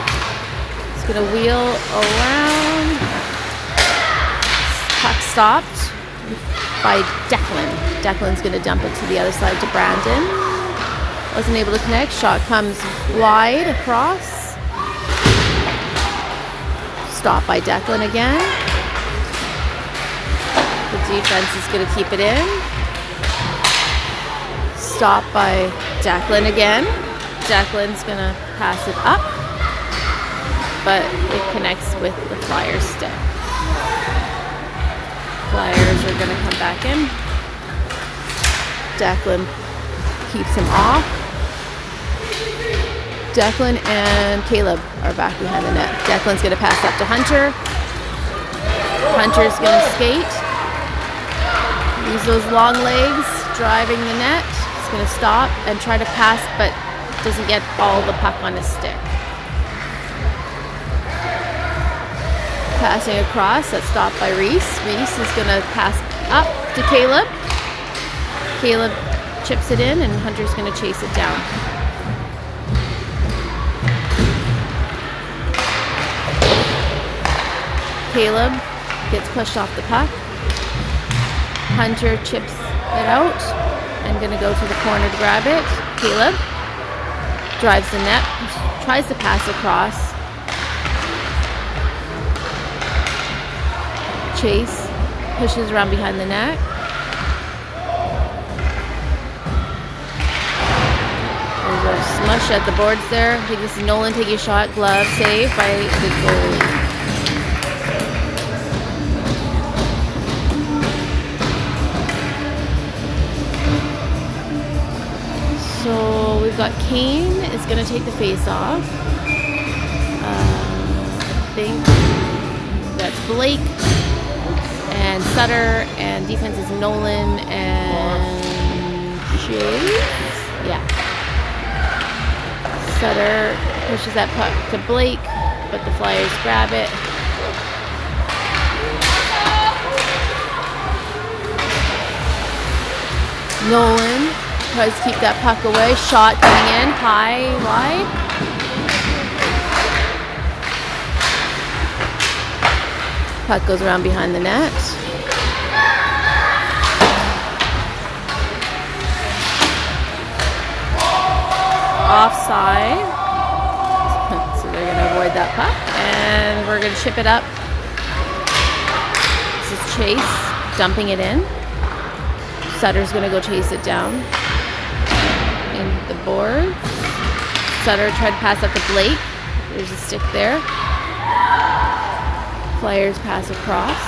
He's going to wheel around. Puck stopped by Declan. Declan's going to dump it to the other side to Brandon. Wasn't able to connect. Shot comes wide across. Stopped by Declan again. The defense is going to keep it in. Stopped by Declan again. Declan's going to pass it up, but it connects with the Flyers stick. Flyers are going to come back in. Declan keeps him off. Declan and Caleb are back behind the net. Declan's going to pass up to Hunter. Hunter's going to skate. Use those long legs, driving the net. He's going to stop and try to pass, but doesn't get all the puck on his stick. Passing across, that's stopped by Reese. Reese is going to pass up to Caleb. Caleb chips it in, and Hunter's going to chase it down. Caleb gets pushed off the puck. Hunter chips it out and going to go to the corner to grab it. Caleb drives the net, tries to pass across. Chase pushes around behind the net. There's a smush at the boards there. I think this is Nolan taking a shot. Glove save by the goalie. So we've got Kane is going to take the face off. think that's Blake and Sutter, and defense is Nolan and Chase. Yeah. Sutter pushes that puck to Blake, but the Flyers grab it. Nolan tries to keep that puck away. Shot coming in, high, wide. Puck goes around behind the net. Offside. So they're going to avoid that puck. And we're going to chip it up. This is Chase dumping it in. Sutter's going to go chase it down in the board. Sutter tried to pass up to Blake. There's a stick there. Flyers pass across.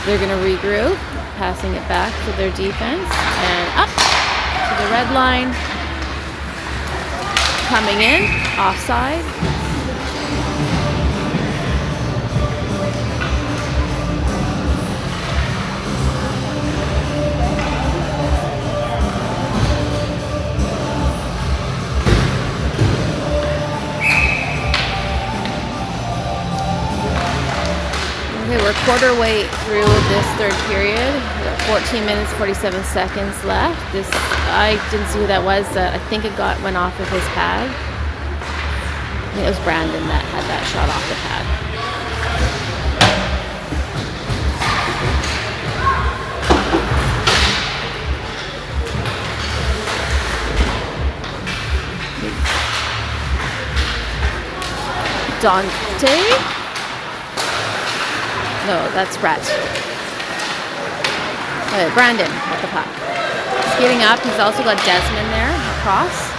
They're going to regroup, passing it back to their defense and up to the red line. Coming in, offside. Okay, we're quarter way through this third period. We got 14 minutes, 47 seconds left. I didn't see who that was. I think it went off of his pad. I think it was Brandon that had that shot off the pad. Dante? No, that's Brett. Brandon with the puck. Skating up. He's also got Desmond there across.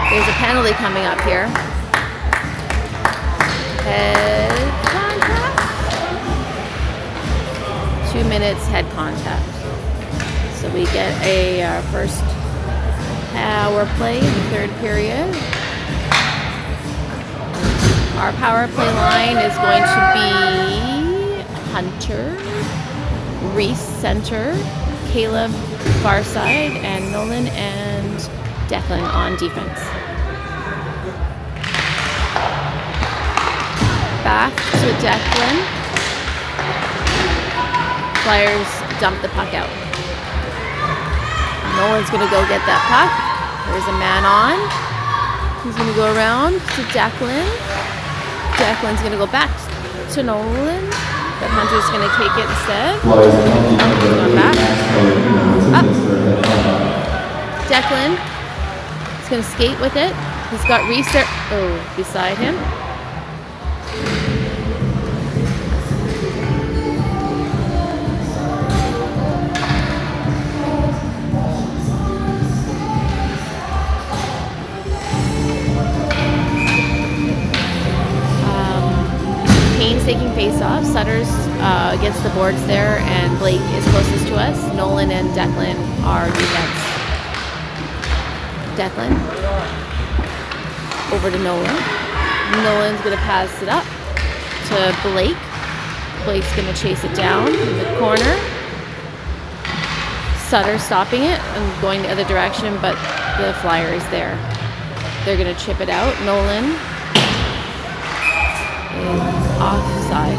There's a penalty coming up here. Head contact. 2 minutes head contact. So we get our first power play in the third period. Our power play line is going to be Hunter, Reese center, Caleb far side, and Nolan and Declan on defense. Back to Declan. Flyers dump the puck out. Nolan's going to go get that puck. There's a man on. He's going to go around to Declan. Declan's going to go back to Nolan, but Hunter's going to take it instead. He's going back. Up. Declan is going to skate with it. He's got restart beside him. Taking face-off. Sutter's against the boards there, and Blake is closest to us. Nolan and Declan are defense. Declan over to Nolan. Nolan's going to pass it up to Blake. Blake's going to chase it down in the corner. Sutter stopping it and going the other direction, but the Flyer is there. They're going to chip it out. Nolan is offside.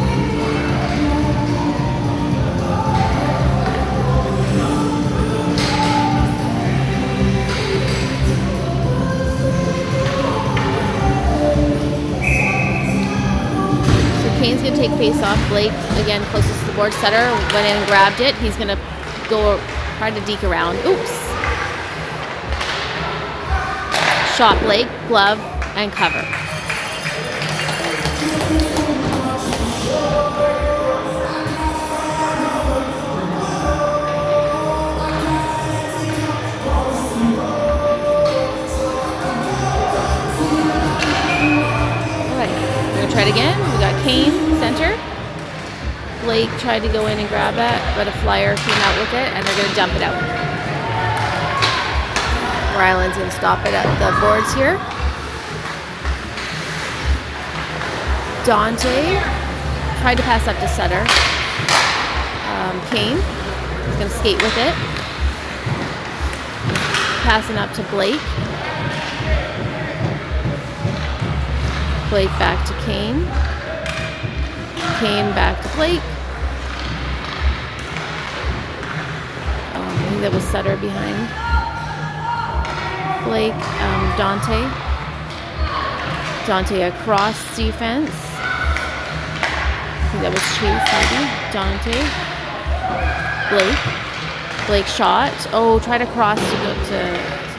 So Kane's going to take face off. Blake, again, closest to the board. Sutter went in and grabbed it. He's going to go try to deke around. Oops. Shot Blake, glove, and cover. Try it again. We got Kane, center. Blake tried to go in and grab it, but a Flyer came out with it, and they're going to dump it out. Ryland's going to stop it at the boards here. Dante tried to pass up to Sutter. Kane is going to skate with it. Passing up to Blake. Blake back to Kane. Kane back to Blake. I think that was Sutter behind Blake. Dante. Dante across defense. I think that was Chase maybe. Dante. Blake shot. Oh, tried to cross to go to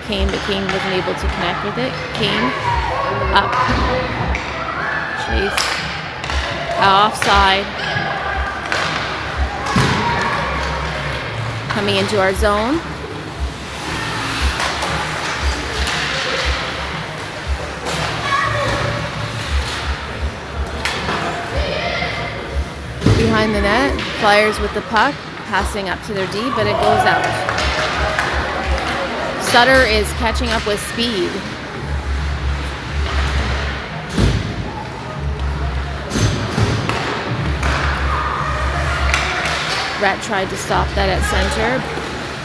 Kane, but Kane wasn't able to connect with it. Kane up. Chase. Offside. Coming into our zone. Behind the net, Flyers with the puck, passing up to their D, but it goes out. Sutter is catching up with speed. Rat tried to stop that at center.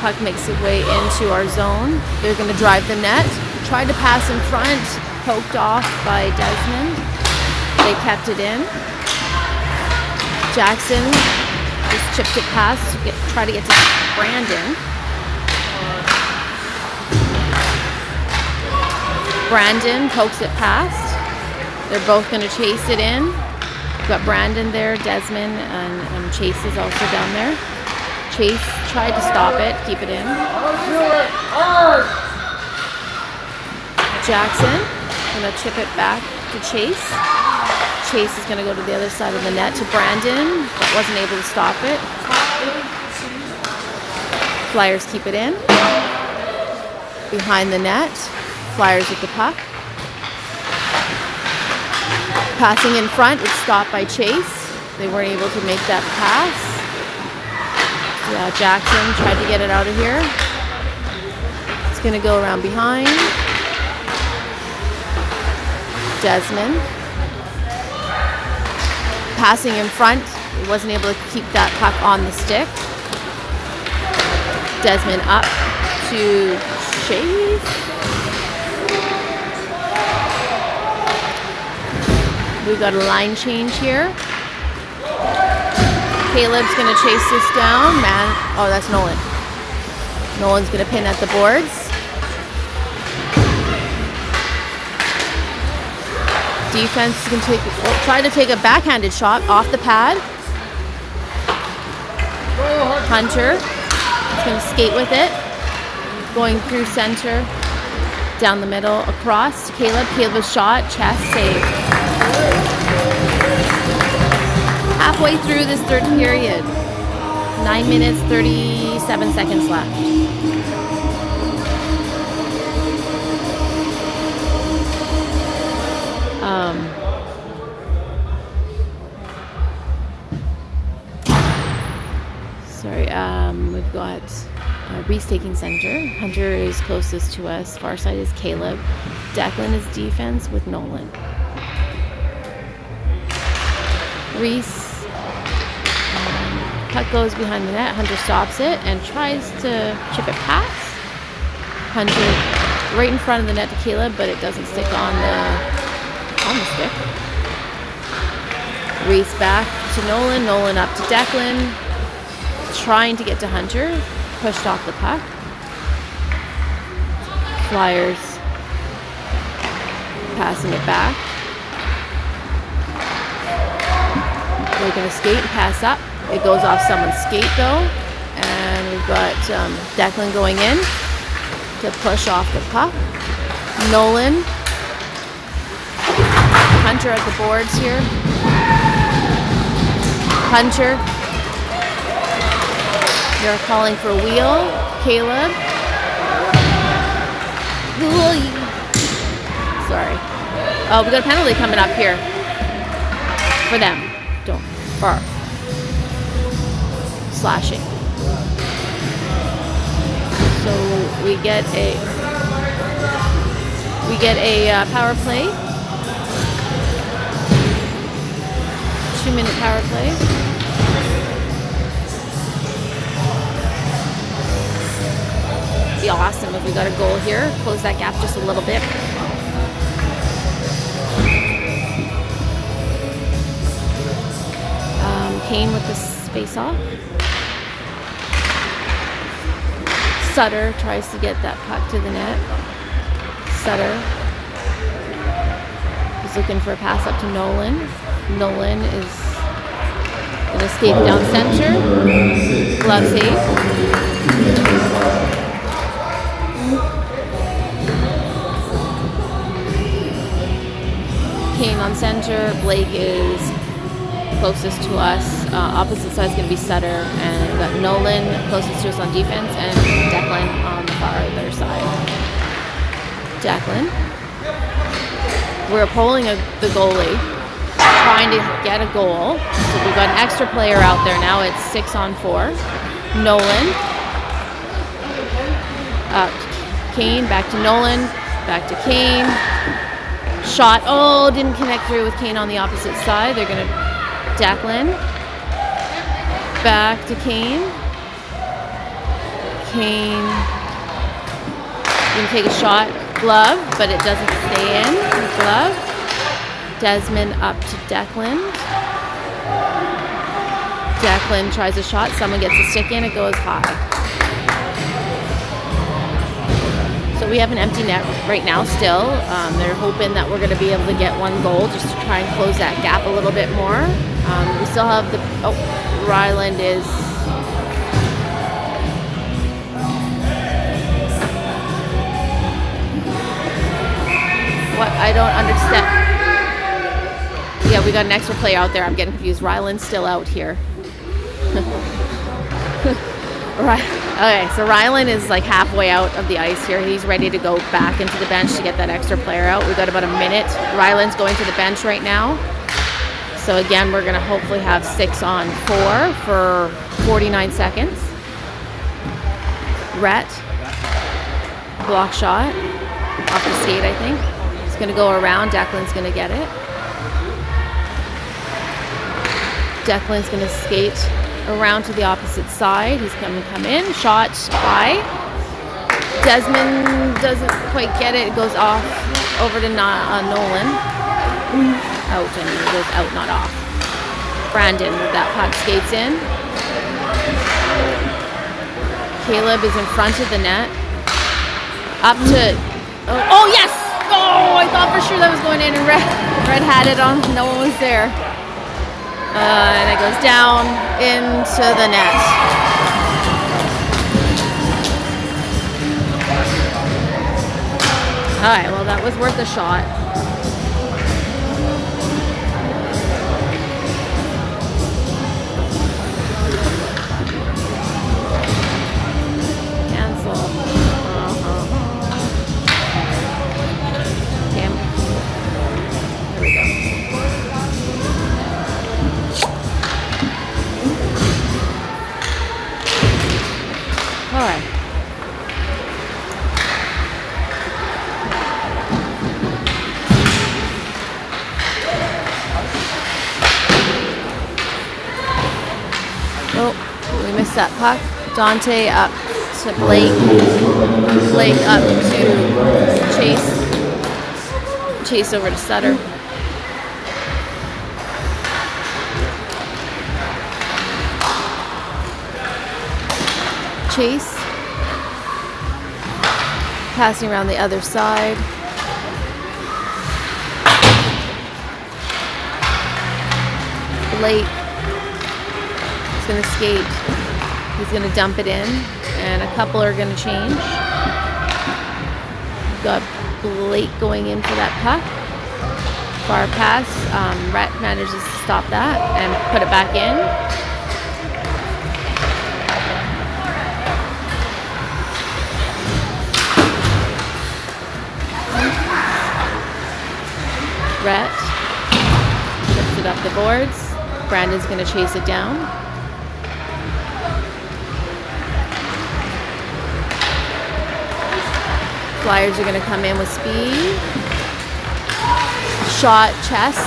Puck makes its way into our zone. They're going to drive the net. Tried to pass in front, poked off by Desmond. They kept it in. Jackson just chipped it past to try to get to Brandon. Brandon pokes it past. They're both going to chase it in. We've got Brandon there, Desmond, and Chase is also down there. Chase tried to stop it, keep it in. Jackson going to chip it back to Chase. Chase is going to go to the other side of the net to Brandon, but wasn't able to stop it. Flyers keep it in. Behind the net, Flyers with the puck. Passing in front, it's stopped by Chase. They weren't able to make that pass. Yeah, Jackson tried to get it out of here. It's going to go around behind. Desmond. Passing in front, he wasn't able to keep that puck on the stick. Desmond up to Chase. We've got a line change here. Caleb's going to chase this down. Oh, that's Nolan. Nolan's going to pin at the boards. Defense can try to take a backhanded shot off the pad. Hunter is going to skate with it. Going through center, down the middle, across to Caleb. Caleb's shot, chest save. Halfway through this third period. 9 minutes, 37 seconds left. We've got Reese taking center. Hunter is closest to us. Far side is Caleb. Declan is defense with Nolan. Reese. Puck goes behind the net. Hunter stops it and tries to chip it past. Hunter right in front of the net to Caleb, but it doesn't stick on the stick. Reese back to Nolan. Nolan up to Declan. Trying to get to Hunter. Pushed off the puck. Flyers passing it back. We're going to skate and pass up. It goes off someone's skate though. And we've got Declan going in to push off the puck. Nolan. Hunter at the boards here. Hunter. They're calling for a wheel. Caleb. Sorry. Oh, we got a penalty coming up here. For them. Don't. Bar. Slashing. So we get a power play. 2-minute power play. Be awesome if we got a goal here. Close that gap just a little bit. Kane with the face off. Sutter tries to get that puck to the net. Sutter is looking for a pass up to Nolan. Nolan is going to escape down center. Glove save. Kane on center. Blake is closest to us. Opposite side is going to be Sutter, and we've got Nolan closest to us on defense, and Declan on the far other side. Declan. We're pulling the goalie, trying to get a goal. So we've got an extra player out there now. It's 6-on-4. Nolan. Kane, back to Nolan, back to Kane. Shot. Oh, didn't connect through with Kane on the opposite side. They're going to Declan. Back to Kane. Kane. You can take a shot. Glove, but it doesn't stay in. Glove. Desmond up to Declan. Declan tries a shot. Someone gets a stick in. It goes high. So we have an empty net right now still. They're hoping that we're going to be able to get one goal just to try and close that gap a little bit more. We still have the... Oh, Ryland is... What? I don't understand. Yeah, we got an extra player out there. I'm getting confused. Ryland's still out here. Right. Okay, so Ryland is like halfway out of the ice here. He's ready to go back into the bench to get that extra player out. We've got about a minute. Ryland's going to the bench right now. So again, we're going to hopefully have 6-on-4 for 49 seconds. Rhett. Block shot. Off the skate, I think. It's going to go around. Declan's going to get it. Declan's going to skate around to the opposite side. He's going to come in. Shot high. Desmond doesn't quite get it. It goes off over to Nolan. Out, and it goes out, not off. Brandon with that puck skates in. Caleb is in front of the net. Up to... Oh, yes! Oh, I thought for sure that was going in, and Red had it on. No one was there. And it goes down into the net. All right, well, that was worth a shot. Cancel. Damn. There we go. All right. Oh, we missed that puck. Dante up to Blake. Blake up to Chase. Chase over to Sutter. Chase. Passing around the other side. Blake is going to skate. He's going to dump it in, and a couple are going to change. Got Blake going in for that puck. Far pass. Rhett manages to stop that and put it back in. Rhett puts it up the boards. Brandon's going to chase it down. Flyers are going to come in with speed. Shot, chest.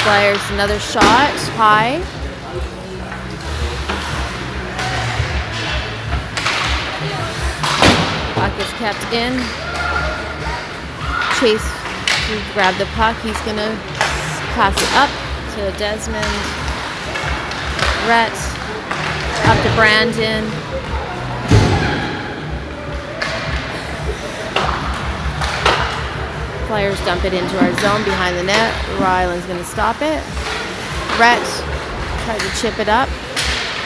Flyers another shot, high. Puck is kept in. Chase to grab the puck. He's gonna pass it up to Desmond. Rhett up to Brandon. Flyers dump it into our zone behind the net. Ryland's going to stop it. Rhett tried to chip it up.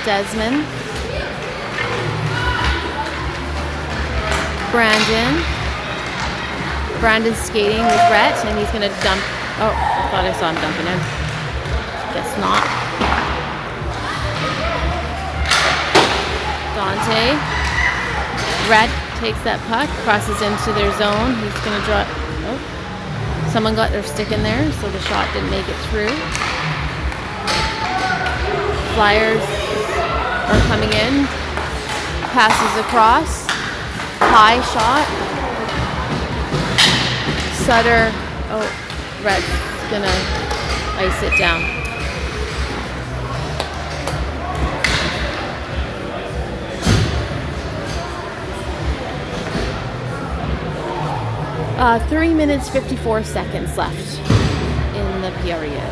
Desmond. Brandon's skating with Rhett, and he's going to dump. Oh, I thought I saw him dumping it. Guess not. Dante. Rhett takes that puck, crosses into their zone. He's going to draw. Oh. Someone got their stick in there, so the shot didn't make it through. Flyers are coming in. Passes across. High shot. Sutter. Oh, Red's gonna ice it down. Uh, 3 minutes, 54 seconds left in the period.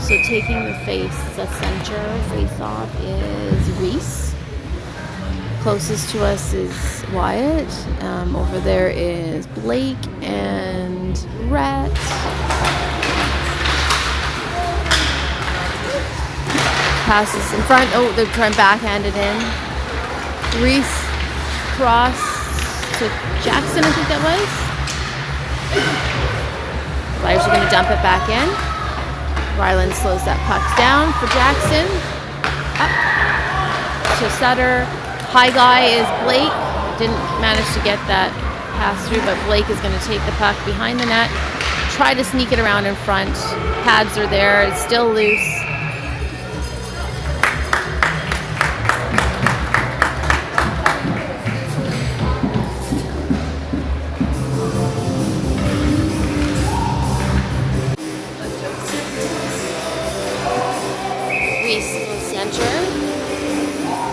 So taking the center face-off is Reese. Closest to us is Wyatt. Over there is Blake and Rhett. Passes in front. Oh, they're trying backhanded in. Reese cross to Jackson, I think that was. Flyers are going to dump it back in. Ryland slows that puck down for Jackson. Up to Sutter. High guy is Blake. Didn't manage to get that pass through, but Blake is going to take the puck behind the net. Try to sneak it around in front. Pads are there. It's still loose.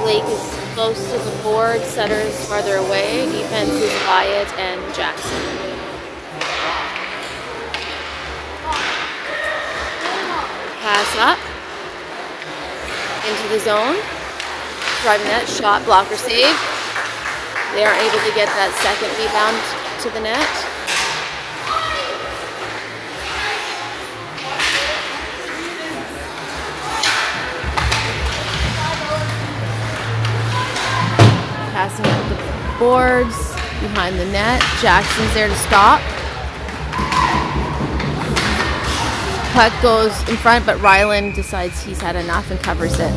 Blake is close to the board, Sutter is farther away, defense is Wyatt and Jackson. Pass up into the zone, driving that shot, blocker save. They aren't able to get that second rebound to the net. Passing up the boards behind the net. Jackson's there to stop. Puck goes in front, but Ryland decides he's had enough and covers it.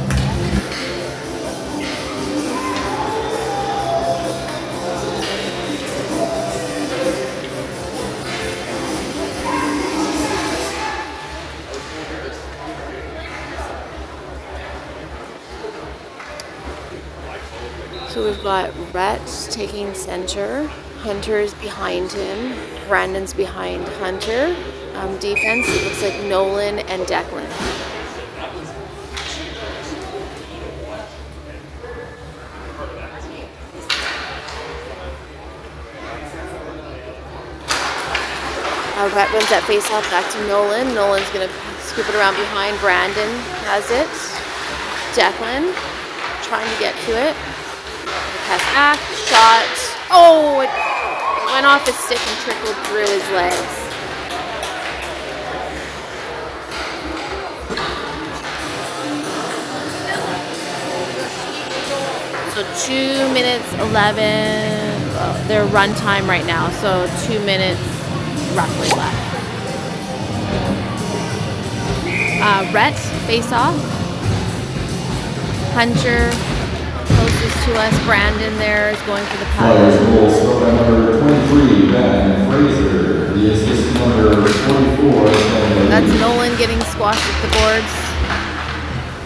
So we've got Rhett taking center, Hunter's behind him, Brandon's behind Hunter. Defense, it looks like Nolan and Declan. Rhett runs that face off back to Nolan. Nolan's going to scoop it around behind. Brandon has it. Declan trying to get to it. Pass back, shot. Oh, it went off his stick and trickled through his legs. So 2 minutes 11, well, their run time right now, so 2 minutes roughly left. Rhett, face off. Hunter closest to us. Brandon there is going for the puck. Flyers goal scored by number 23, Ben Fraser. The assist number 24. That's Nolan getting squashed at the boards.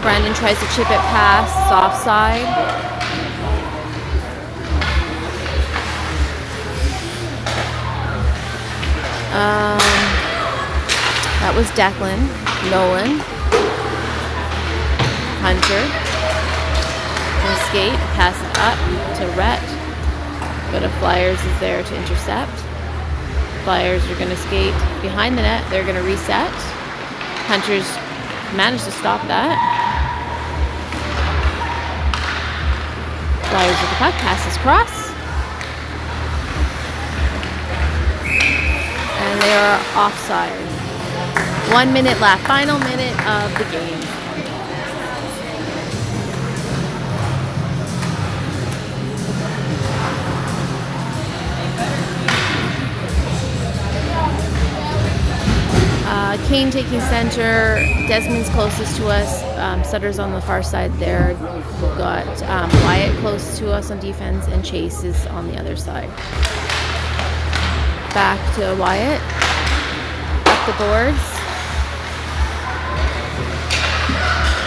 Brandon tries to chip it past, soft side. That was Declan, Nolan, Hunter. Gonna skate, pass it up to Rhett. But Flyers is there to intercept. Flyers are gonna skate behind the net. They're gonna reset. Hunters managed to stop that. Flyers with the puck, passes cross. And they are offside. 1 minute left, final minute of the game. Kane taking center. Desmond's closest to us. Sutter's on the far side there. We've got Wyatt close to us on defense, and Chase is on the other side. Back to Wyatt. Up the boards.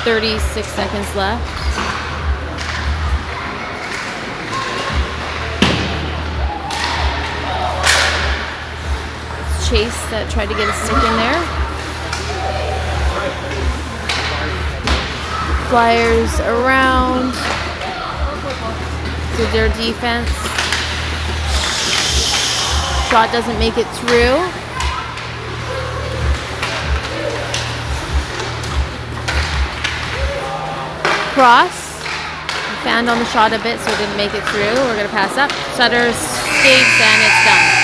36 seconds left. It's Chase that tried to get a stick in there. Flyers around to their defense. Shot doesn't make it through. Cross. Fanned on the shot a bit, so it didn't make it through. We're going to pass up. Sutter skates, and it's done.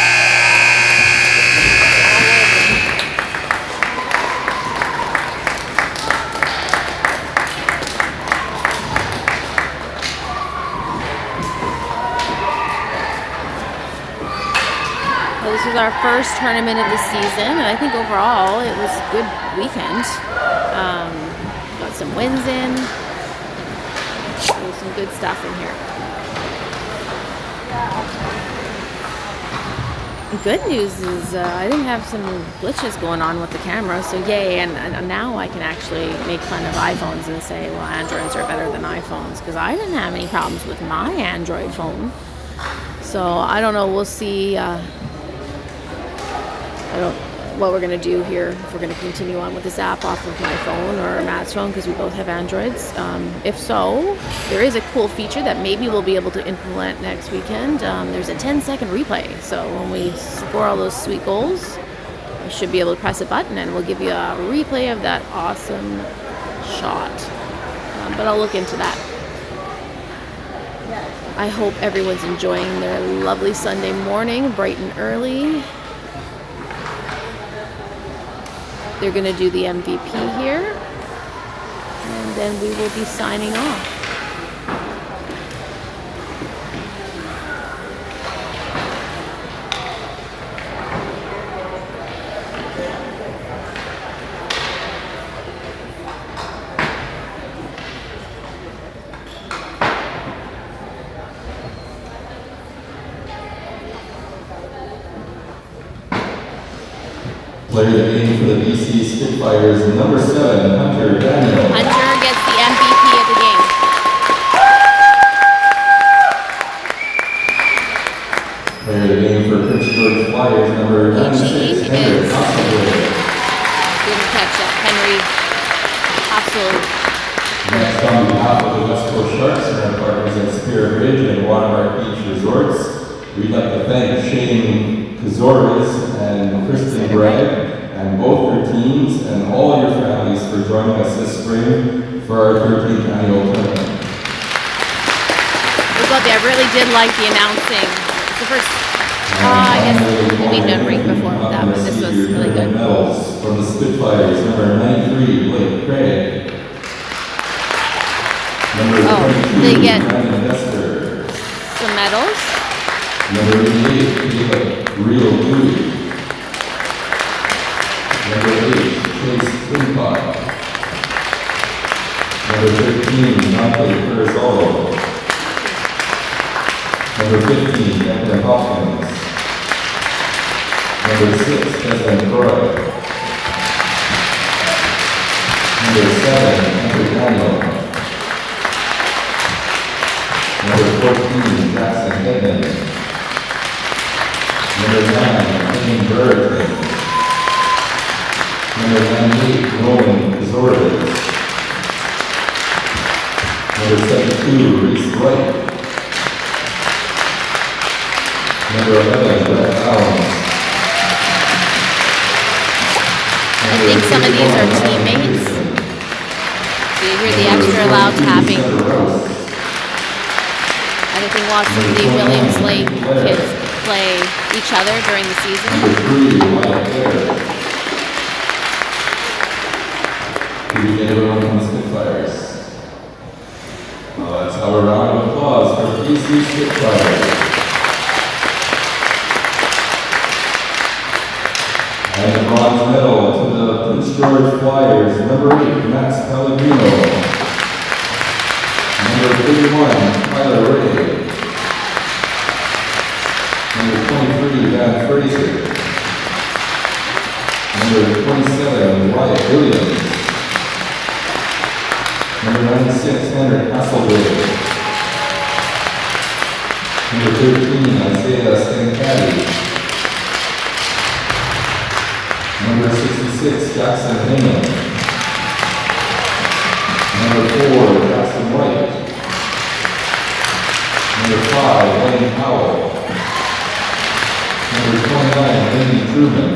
Well, this was our first tournament of the season, and I think overall it was a good weekend. Got some wins in. There's some good stuff in here. Good news is I didn't have some glitches going on with the camera, so yay, and now I can actually make fun of iPhones and say, well, Androids are better than iPhones, because I didn't have any problems with my Android phone. So I don't know, we'll see what we're going to do here, if we're going to continue on with this app off of my phone or Matt's phone, because we both have Androids. If so, there is a cool feature that maybe we'll be able to implement next weekend. There's a 10-second replay, so when we score all those sweet goals, I should be able to press a button and we'll give you a replay of that awesome shot. But I'll look into that. I hope everyone's enjoying their lovely Sunday morning, bright and early. They're going to do the MVP here, and then we will be signing off. Player of the game for the BC Spitfires, number 7, Hunter Daniel. Hunter gets the MVP of the game. Player of the game for Prince George Flyers, number 96, Henry Osler. Didn't catch that. Henry Osler. Next, on behalf of the West Coast Sharks and our partners at Spirit Ridge and Watermark Beach Resorts, we'd like to thank Shane Kazores and Kristen Bragg and both their teams and all your families for joining us this spring for our 13th annual tournament. I really did like the announcing. It's the first, I guess we've done right before with that, but this was really good. Medals from the Spitfires, number 93, Blake Craig. Number 22, they get Brandon Dester. some medals. Number 88, Caleb Real Beauty. Number 8, Chase Wincott. Number 13, Dante Curzolo. Number 15, Declan Hopkins. Number 6, Desmond Croy. Number 7, Daniel. Number 14, Jackson Edmond. Number 9, Kenyon Burton. Number 98, Roman Azores. Number 72, Reese White. Number 11, Brett Allen. I think some of these are teammates. So you hear the extra loud tapping. I think lots of the Williams Lake kids play each other during the season. Number 3, Wyatt Bear. Do we get everyone on the Spitfires? Well, let's have a round of applause for PC Spitfires. And the bronze medal to the Prince George Flyers, number 8, Max Pellegrino. Number 31, Tyler Ray. Number 23, Dan Fraser. Number 27, Wyatt Williams. Number 96, Henrik Hasselblad. Number 13, Isaiah Stancati. Number 66, Jackson Hingham. Number 4, Jackson White. Number 5, Wayne Powell. Number 29, Lindy Truman.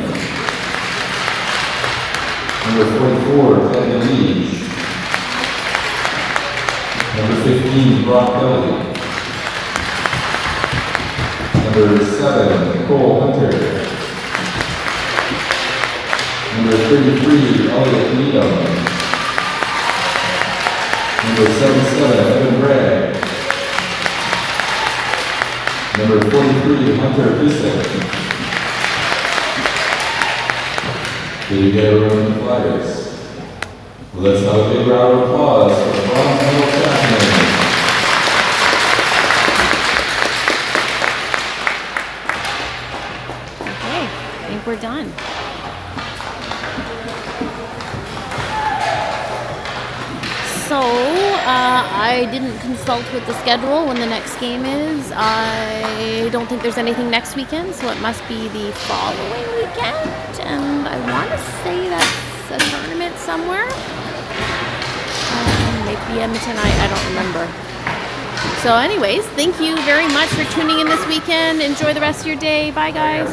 Number 44, Ted Leach. Number 15, Brock Kelly. Number 7, Nicole Hunter. Number 33, Elliot Needham. Number 77, Evan Bragg. Number 43, Hunter Bissett. Did you get everyone in the Flyers? Well, let's have a big round of applause for the bronze medal champion. Okay, I think we're done. So, I didn't consult with the schedule when the next game is. I don't think there's anything next weekend, so it must be the following weekend. And I want to say that's a tournament somewhere. Maybe Edmonton, I don't remember. So anyways, thank you very much for tuning in this weekend. Enjoy the rest of your day. Bye, guys.